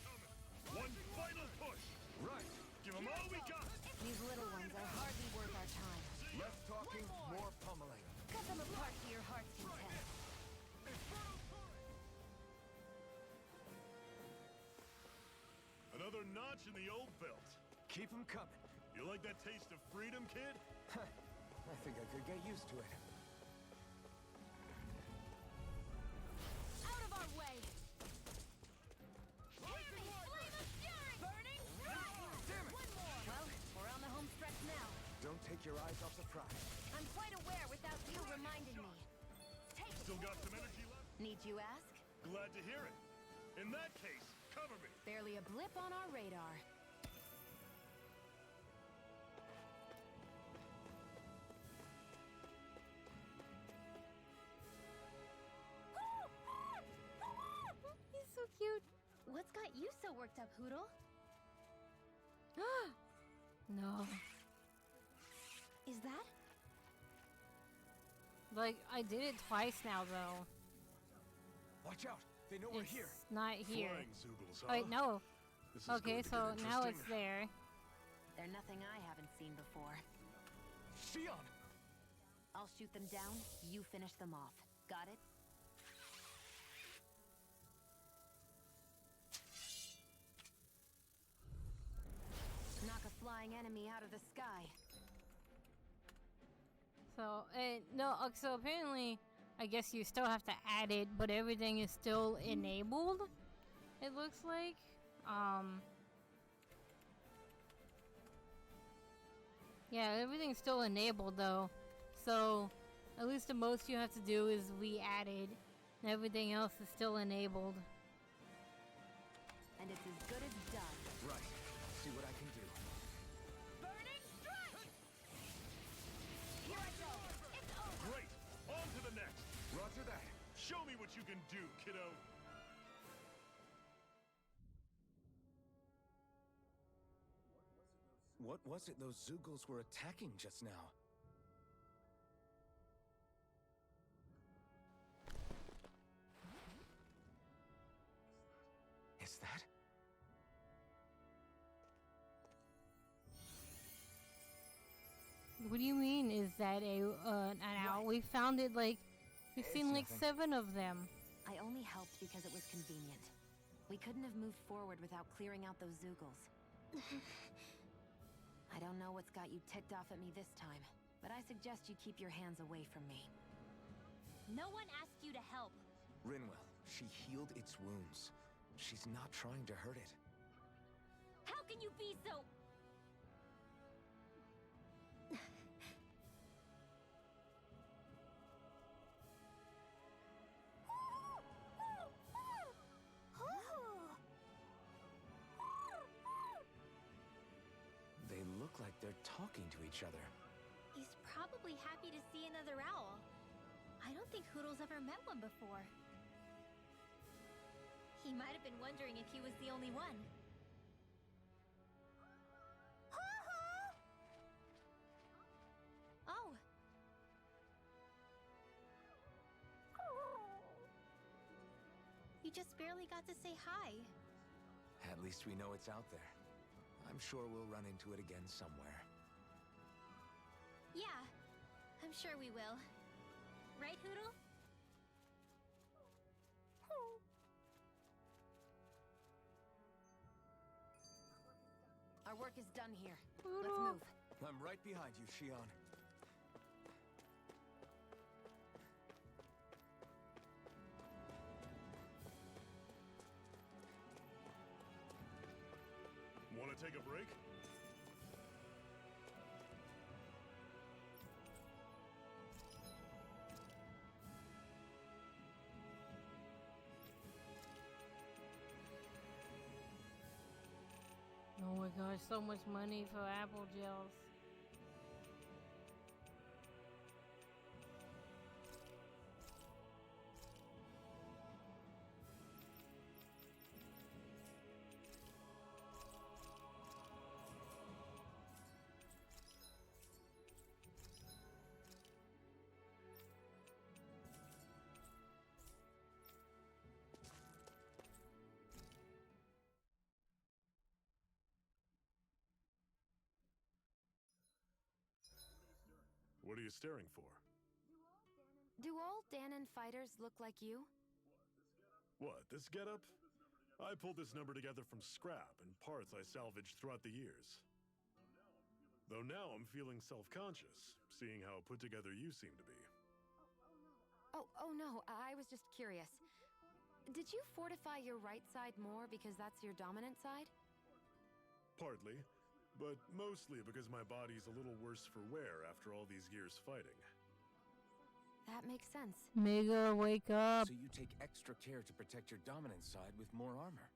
One final push. Right. Give them all we got. These little ones are hardly worth our time. Less talking, more pummeling. Cut them apart to your heart's content. Another notch in the old belt. Keep them coming. You like that taste of freedom, kid? I think I could get used to it. Out of our way! Hear me! Flame of fury! Burning strike! Damn it! One more! Well, we're on the home stretch now. Don't take your eyes off the prize. I'm quite aware without you reminding me. Take Still got some energy left? Need you ask? Glad to hear it. In that case, cover me. Barely a blip on our radar. He's so cute. What's got you so worked up, Hoodle? No. Is that? Like, I did it twice now, though. Watch out. They know we're It's here. not here. Flying Zoogles, huh? Wait, no. This is Okay, going to so get now interesting. it's there. They're nothing I haven't seen before. Xion! I'll shoot them down, you finish them off. Got it? Knock a flying enemy out of the sky. So, no, so apparently, I guess you still have to add it, but everything is still enabled, it looks like. Yeah, everything's still enabled, though. So, at least the most you have to do is re-added, and everything else is still enabled. And it's as good as done. Right. See what I can do. Burning strike! Here I go. It's over. Great. On to the next. Roger that. Show me what you can do, kiddo. What was it those Zoogles were attacking just now? Is that? What do you mean, is that an owl? We found it, like, we've It's seen like nothing. 7 of them. I only helped because it was convenient. We couldn't have moved forward without clearing out those Zoogles. I don't know what's got you ticked off at me this time, but I suggest you keep your hands away from me. No one asked you to help. Rinwell, she healed its wounds. She's not trying to hurt it. How can you be so... They look like they're talking to each other. He's probably happy to see another owl. I don't think Hoodle's ever met one before. He might have been wondering if he was the only one. Oh. You just barely got to say hi. At least we know it's out there. I'm sure we'll run into it again somewhere. Yeah, I'm sure we will. Right, Hoodle? work is done here. Let's move. I'm right behind you, Shion. Want to take a break? Oh my gosh, so much money for apple gels. What are you staring for? Do all Danon fighters look like you? What, this getup? I pulled this number together from scrap and parts I salvaged throughout the years. Though now I'm feeling self-conscious, seeing how put together you seem to be. Oh no, I was just curious. Did you fortify your right side more because that's your dominant side? Partly, but mostly because my body's a little worse for wear after all these years fighting. That makes sense. Mega, wake up. So you take extra care to protect your dominant side with more armor.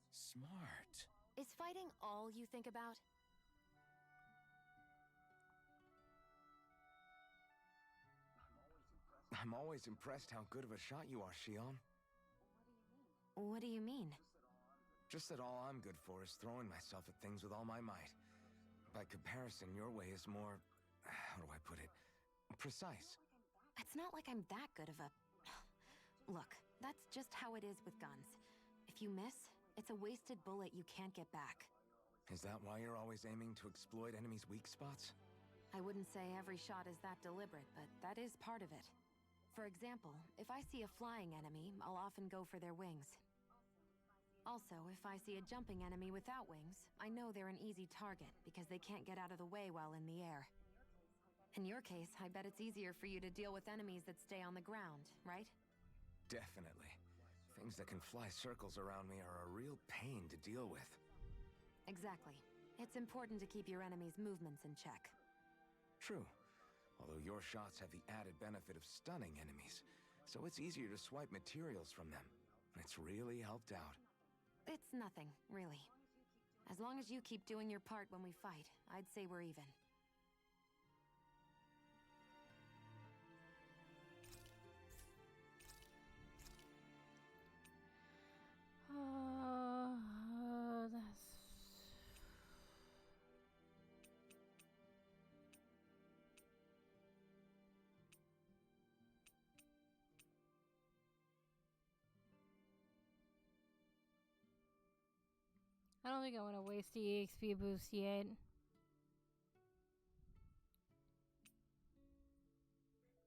Smart. Is fighting all you think about? I'm always impressed how good of a shot you are, Shion. What do you mean? Just that all I'm good for is throwing myself at things with all my might. By comparison, your way is more... how do I put it? Precise. It's not like I'm that good of a... Look, that's just how it is with guns. If you miss, it's a wasted bullet you can't get back. Is that why you're always aiming to exploit enemies' weak spots? I wouldn't say every shot is that deliberate, but that is part of it. For example, if I see a flying enemy, I'll often go for their wings. Also, if I see a jumping enemy without wings, I know they're an easy target because they can't get out of the way while in the air. In your case, I bet it's easier for you to deal with enemies that stay on the ground, right? Definitely. Things that can fly circles around me are a real pain to deal with. Exactly. It's important to keep your enemy's movements in check. True. Although your shots have the added benefit of stunning enemies, so it's easier to swipe materials from them. It's really helped out. It's nothing, really. As long as you keep doing your part when we fight, I'd say we're even. That's... I don't think I want to waste the EXP boost yet.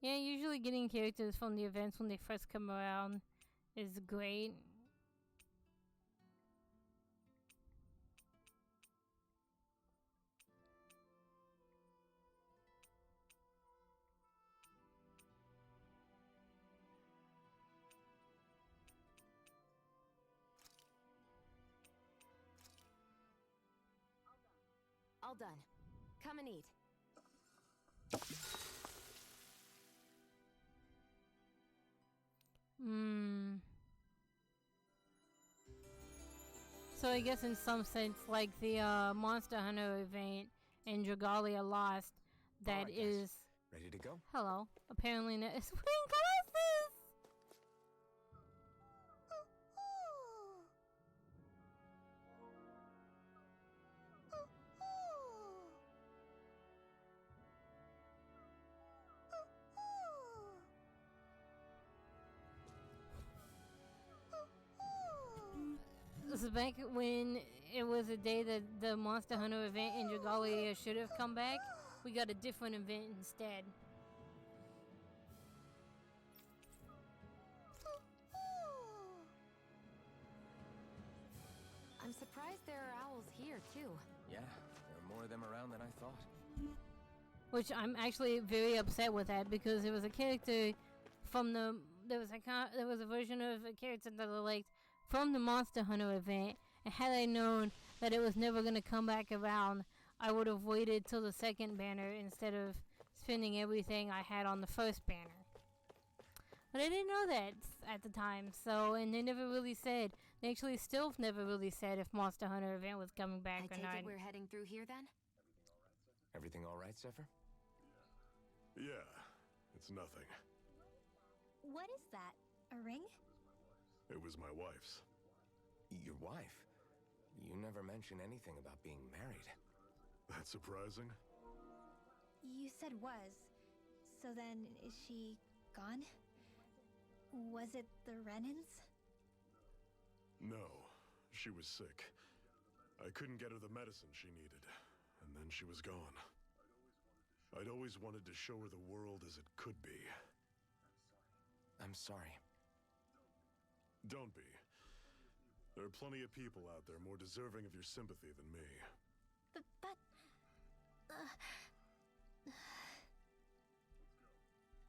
Yeah, usually getting characters from the events when they first come around is great. All done. Come and eat. So I guess in some sense, like the Monster Hunter event in Dragalia Lost, that Alright, is... Ready to go? Hello. Apparently not. It's wearing glasses! This is back when it was a day that the Monster Hunter event in Dragalia should have come back. We got a different event instead. I'm surprised there are owls here, too. Yeah, more of them around than I thought. Which I'm actually very upset with that, because there was a character from the there was a version of a character that I liked from the Monster Hunter event, and had I known that it was never gonna come back around, I would have waited till the second banner instead of spending everything I had on the first banner. But I didn't know that at the time, so, and they never really said. They actually still never really said if Monster Hunter event was coming back I or take not. it we're heading through here then? Everything all right, Zephyr? Yeah, it's nothing. What is that? A ring? It was my wife's. Your wife? You never mentioned anything about being married. That surprising? You said was. So then, is she gone? Was it the Renans? No, she was sick. I couldn't get her the medicine she needed, and then she was gone. I'd always wanted to show her the world as it could be. I'm sorry. Don't be. There are plenty of people out there more deserving of your sympathy than me. But...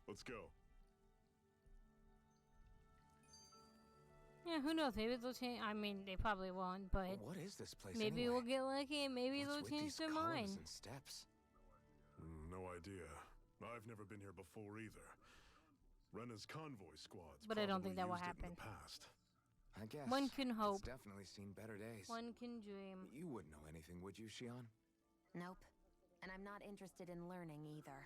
Let's go. Yeah, who knows? Maybe they'll change. I mean, they probably won't, but What is this place maybe anyway? we'll get lucky and maybe What's they'll with change these their colors mind. and steps? No idea. I've never been here before either. Rena's convoy squads But I don't think that probably will used it in happen. the past. I guess. One can hope. It's definitely seen better days. One can dream. You wouldn't know anything, would you, Shion? Nope. And I'm not interested in learning either.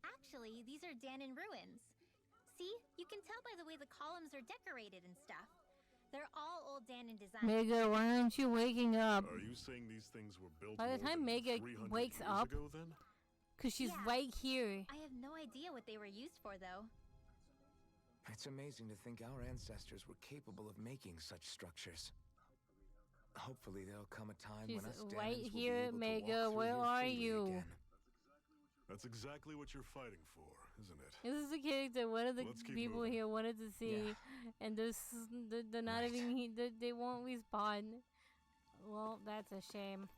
Actually, these are Danon ruins. See? You can tell by the way the columns are decorated and stuff. They're all old Danon designs. Mega, why aren't you waking up? Are you saying these things were built By the more time than Mega 300 wakes years up, ago, then? because she's Yeah. right here. I have no idea what they were used for, though. It's amazing to think our ancestors were capable of making such structures. Hopefully there'll come a time She's when us right Danons will be here, able to Mega. walk through Where here are freely you? again. That's exactly what you're fighting for, isn't it? This is a character one of the Let's keep people moving. here wanted to see, Yeah. and they're not Right. even they won't respond. Well, that's a shame.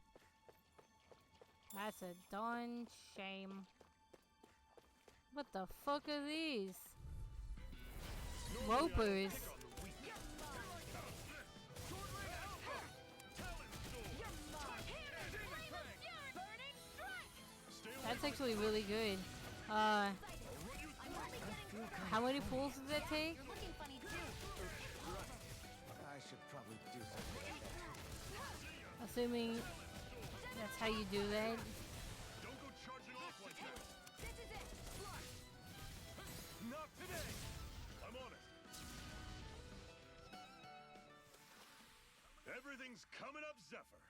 That's a darn shame. What the fuck are these? Ropers. That's actually really good. How many pulls does that take? I should probably do something like that. Assuming that's how you do that. Don't go charging off like that. Not today. I'm on it. Everything's coming up, Zephyr.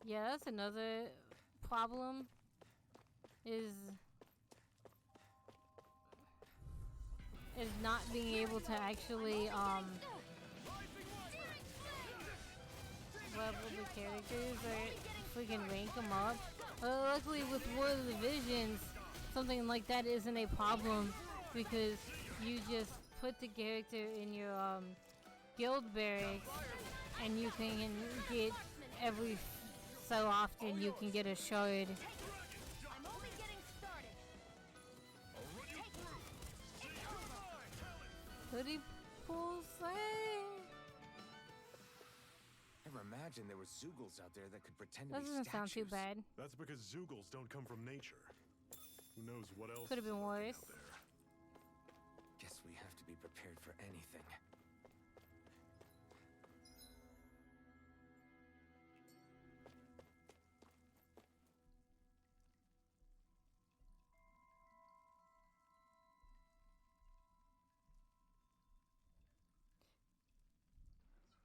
Yeah, that's another problem. Is not being able to actually level the characters or freaking rank them up. Luckily with War of the Visions, something like that isn't a problem because you just put the character in your guild barracks and you can get every so often you can get a shard. Hoodie pulls Never imagined there were Zoogles out there that could pretend to be doesn't sound too statues. bad. That's because Zoogles don't come from nature. Who knows what else Could have is been lurking worse. out there. Guess we have to be prepared for anything.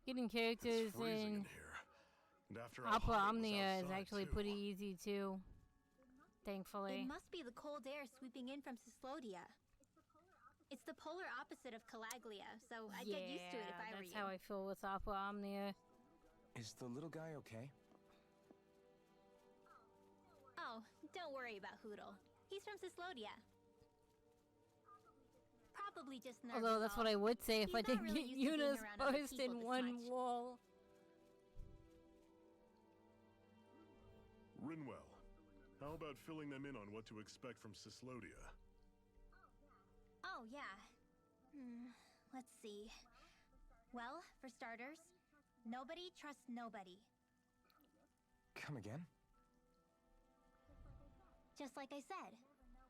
Getting It's characters freezing in here. And after how Opera hot it was Omnia is outside, actually too. pretty easy too. Thankfully. It must be the cold air sweeping in from Cyslodia. It's the polar opposite of Calaglia, so I'd get used to it if I were that's you. how I feel with Opera Omnia. Is the little guy okay? Oh, don't worry about Hootle. He's from Cyslodia. probably just nervous. Although that's what I would say if He's I not didn't really get used to being Eunice around other first people in this one much. wall. Rinwell, how about filling them in on what to expect from Cyslodia? Oh, yeah. Let's see. Well, for starters, nobody trusts nobody. Come again? Just like I said.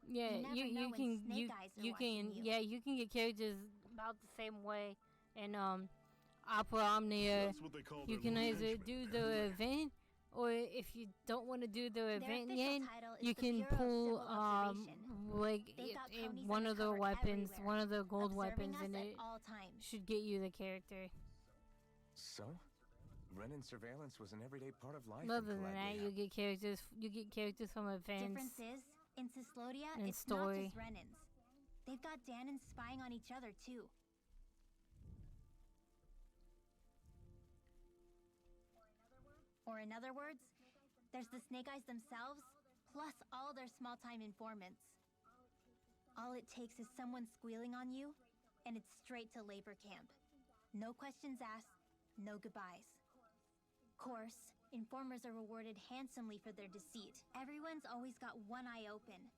Yeah, never know you when can Snake Eyes are you can watching you. yeah you can get characters about the same way in Opera Omnia. That's what they call You their can little either henchmen. do the event, or if you don't want to do the Their event official yet, title is you the can Bureau of pull Civil Observation. like They've got ponies one of the undercover weapons, everywhere, one of the gold observing weapons, us and at it all times. should get you the character. So, Renan surveillance was an everyday part of life. Other in than that, Calaglia. you get characters from events. Difference is, in Cyslodia, and it's story. not just Renans. They've got Danans spying on each other, too. Or in other words, there's the Snake Eyes themselves, plus all their small-time informants. All it takes is someone squealing on you, and it's straight to labor camp. No questions asked, no goodbyes. Course, informers are rewarded handsomely for their deceit. Everyone's always got one eye open,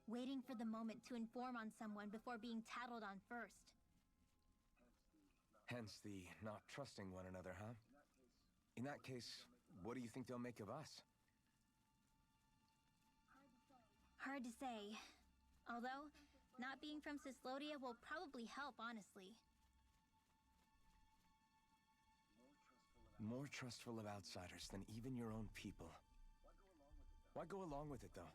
waiting for the moment to inform on someone before being tattled on first. Hence the not trusting one another, huh? In that case, what do you think they'll make of us? Hard to say. Although, not being from Cyslodia will probably help, honestly. More trustful of outsiders than even your own people. Why go along with it, though?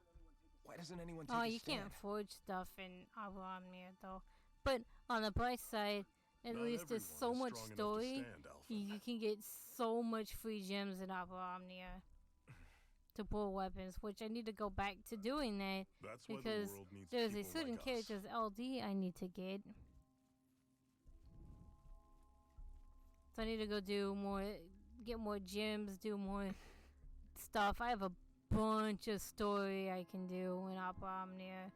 Why doesn't anyone take a You stand? can't forge stuff in Opera Omnia though. But on the bright side, at Not least there's so everyone much is strong enough to story. stand, Alpha. You can get so much free gems in Opera Omnia to pull weapons, which I need to go back to doing that That's why the because world needs there's a people certain like us. character's LD I need to get. So I need to go do more, get more gems, do more stuff. I have a bunch of story I can do in Opera Omnia.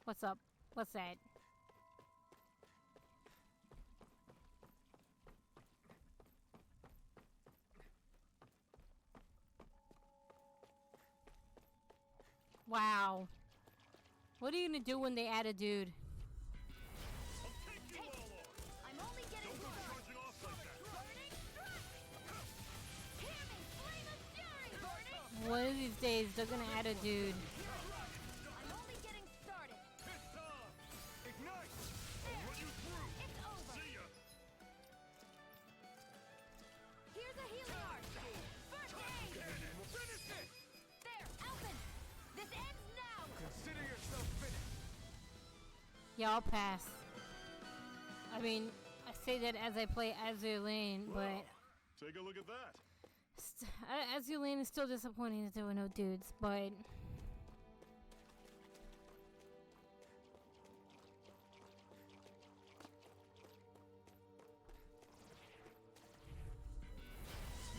What's up? What's that? Wow. What are you gonna do when they add a dude? I'm only getting Charging off like that. One of these days, they're gonna add a dude. I'm only getting started. It's on! Ignite! I'll run you through! It's over. See ya! Here's a healing art. First aid. Finish it! There, Alvin. This ends now. Consider yourself finished. Yeah, I'll pass. I mean, I say that as I play Azure Lane, but Take a look at that. Azure Lane is still disappointing that there were no dudes, but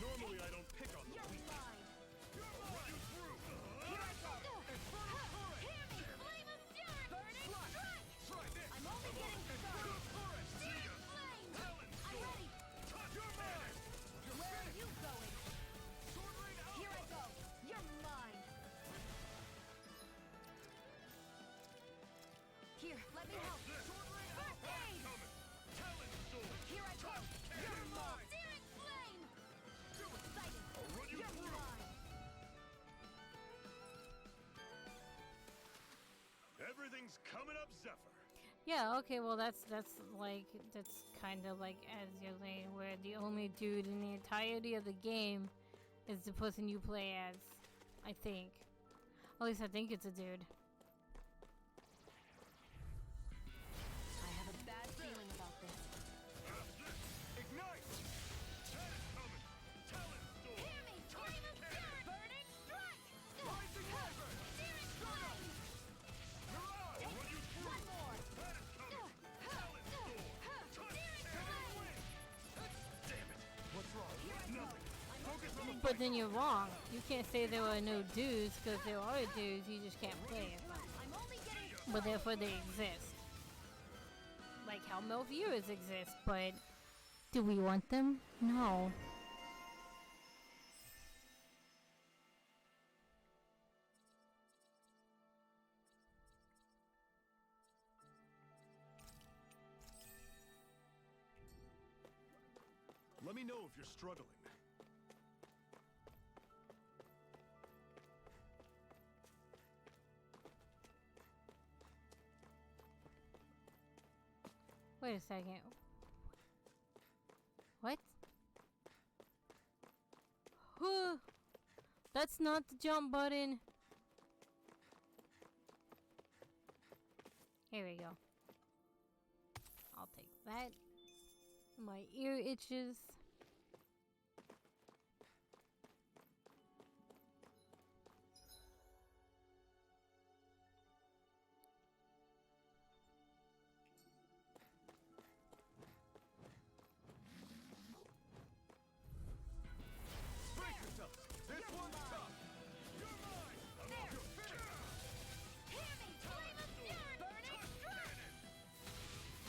Normally I don't pick on the weak. I'll run you through. Here I go. Hear me, flame of fury. Burning strike. Try this. I'm only getting started. See ya. Flame. Talon I'm sword. ready. Touch your man. Where are you going? Sword rain out. Here I go. You're mine. Here, let me help. Sword rain out. First aid. Coming. Talon sword. Here I go. You're mine. Searing flame. Excited. I'll run you You're through. mine. Everything's coming up, Zephyr. yeah, okay, well that's kind of like Azure Lane, where the only dude in the entirety of the game is the person you play as. I think. At least I think it's a dude. I have a bad feeling about this. Ignite. That is coming. Talon sword. Hear me, flame of fury. Burning strike. Rising Wyvern. Searing flame. You're on. I'll run you through. One more. That is coming. Talon sword. Touch Searing and flame. win. Damn it. What's wrong? Here I go. Nothing. I'm Focus But then you're wrong. You can't say there are no dudes, because there are dudes, you just can't play as them. But therefore they exist. Like how Melviewers exist, but do we want them? No. Let me know if you're struggling. Wait a second. What? That's not the jump button. Here we go. I'll take that. My ear itches.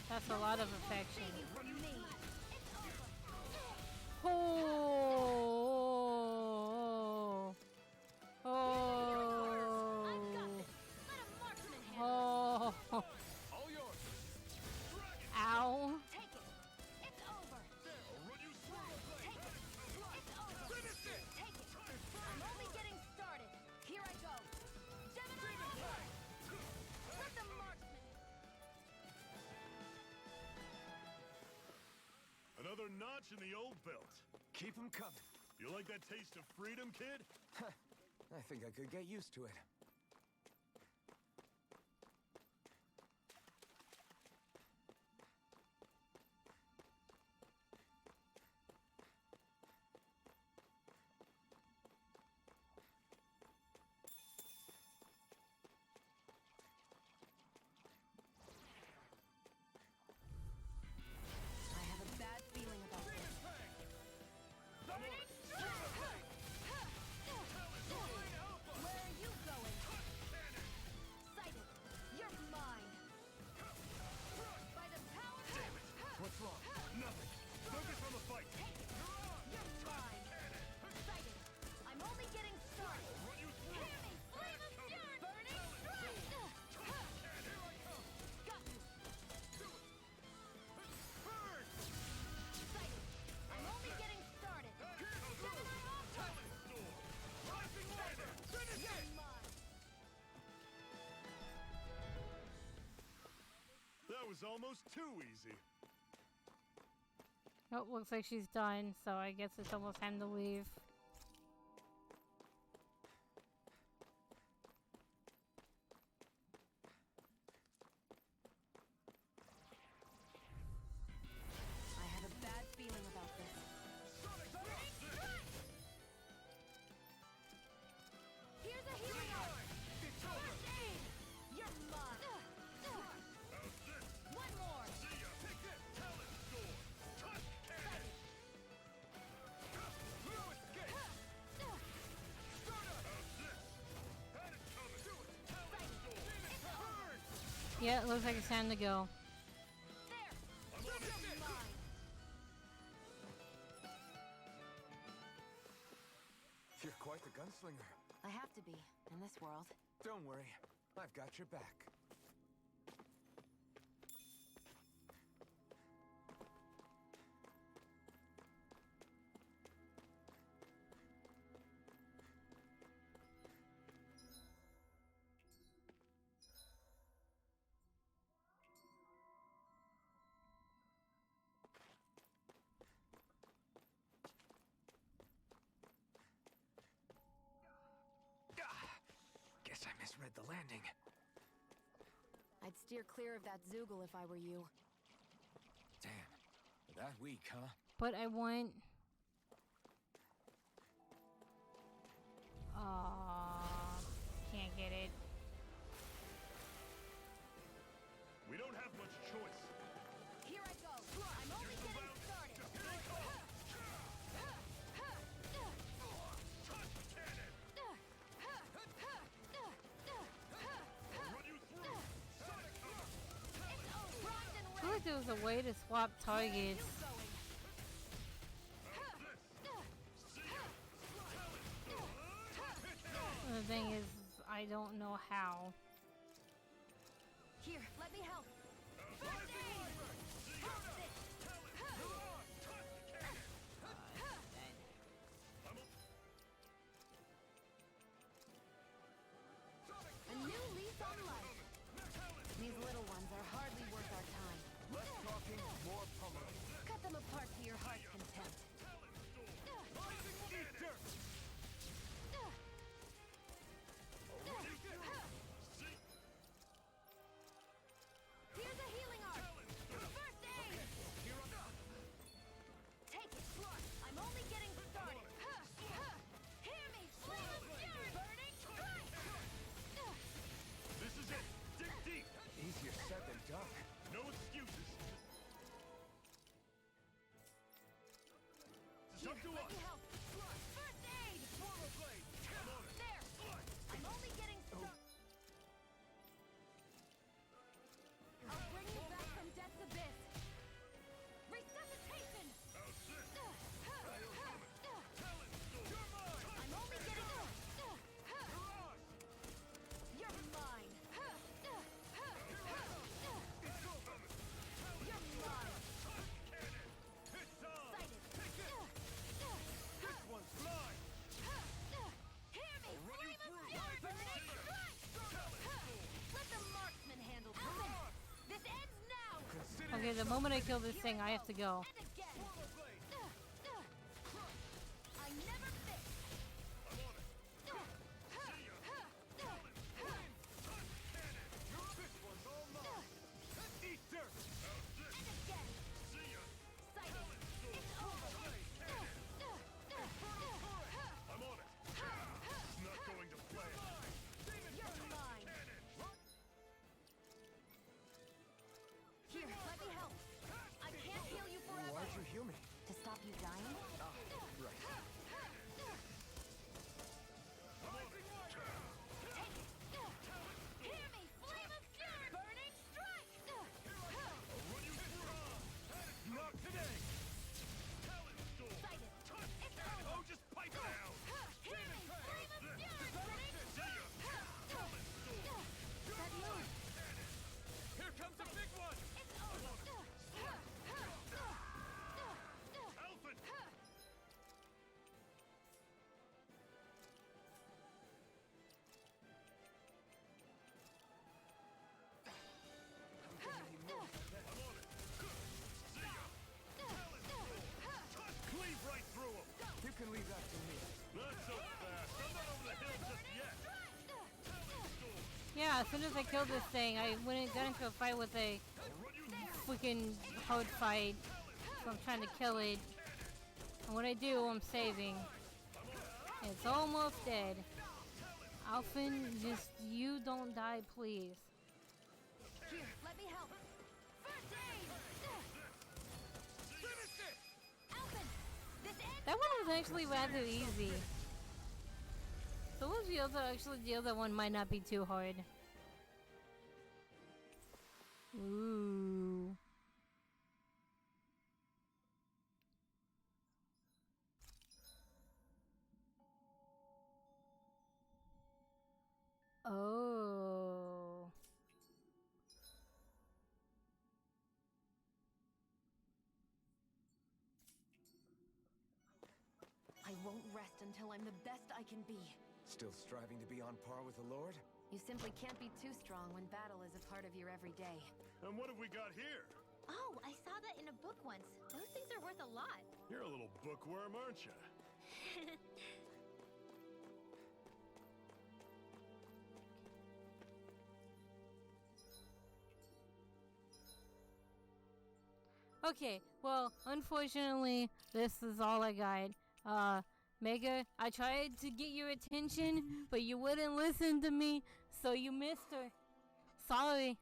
That's a lot of affection. Oh, oh, oh, oh. Ow. Another notch in the old belt. Keep them coming. You like that taste of freedom, kid? I think I could get used to it. That was almost too easy. Oh, looks like she's done, so I guess it's almost time to leave. I have a bad feeling about this. Here's a healing art! First aid! You're mine! One more! Yeah, it looks like it's time to go. You're quite the gunslinger. I have to be, in this world. Don't worry, I've got your back. Guess I misread the landing. I'd steer clear of that Zoogle if I were you. Damn, that weak, huh? But I want... can't get it. We don't have much choice. Here I go. I'm only getting started. there was a way to swap targets. The thing is, I don't know how. Here, let me help. A new lease on life. These little ones are hardly worth our time. Less talking, more pummeling. Cut them apart to your heart's content. Here's a healing art. First aid. Take it. I'm only getting started. Hear me, flame of fury. Burning strike. This is it! Dig deep! Easier said than done. No excuses! It's up to Let us! me help. First aid. There. I'm only getting started. I'll bring you back from death's abyss. Resuscitation. I'm only getting. You're mine. You're mine. Sighted. This one's mine! Hear me, flame of fury, burning strike. Let the marksman handle this. This ends now. Okay, the moment I kill this thing, I have to go. And again. I never miss. Eat dirt! And again. Sighted. It's over. I'm on it! It's not going to play! You're mine. Here, let me help. I can't heal you forever. Why'd you heal me? To stop you dying? Ah, right. Hear me, flame of fury! Burning strike! Not today! Sighted. It's over. Oh, just pipe it out! Hear me, flame of fury! Burning strike! That move. Here comes the big one! It's over. Alphen! Cleave right through him! You can leave that to me. Not so fast! I'm not over the hill just yet! Yeah, as soon as I killed this thing, I went and got into a fight with a freaking hard fight. So I'm trying to kill it. And what I do, I'm saving. It's almost dead. Alphen, just you don't die, please. Here, let me help. First aid! Alphen, this ends. That one was actually rather easy. So was the other, actually the other one might not be too hard. Ooh. Oh. I won't rest until I'm the best I can be. Still striving to be on par with the Lord? You simply can't be too strong when battle is a part of your everyday. And what have we got here? Oh, I saw that in a book once. Those things are worth a lot. You're a little bookworm, aren't you? Okay, well, unfortunately, this is all I got. Mega, I tried to get your attention, but you wouldn't listen to me, so you missed her. Sorry.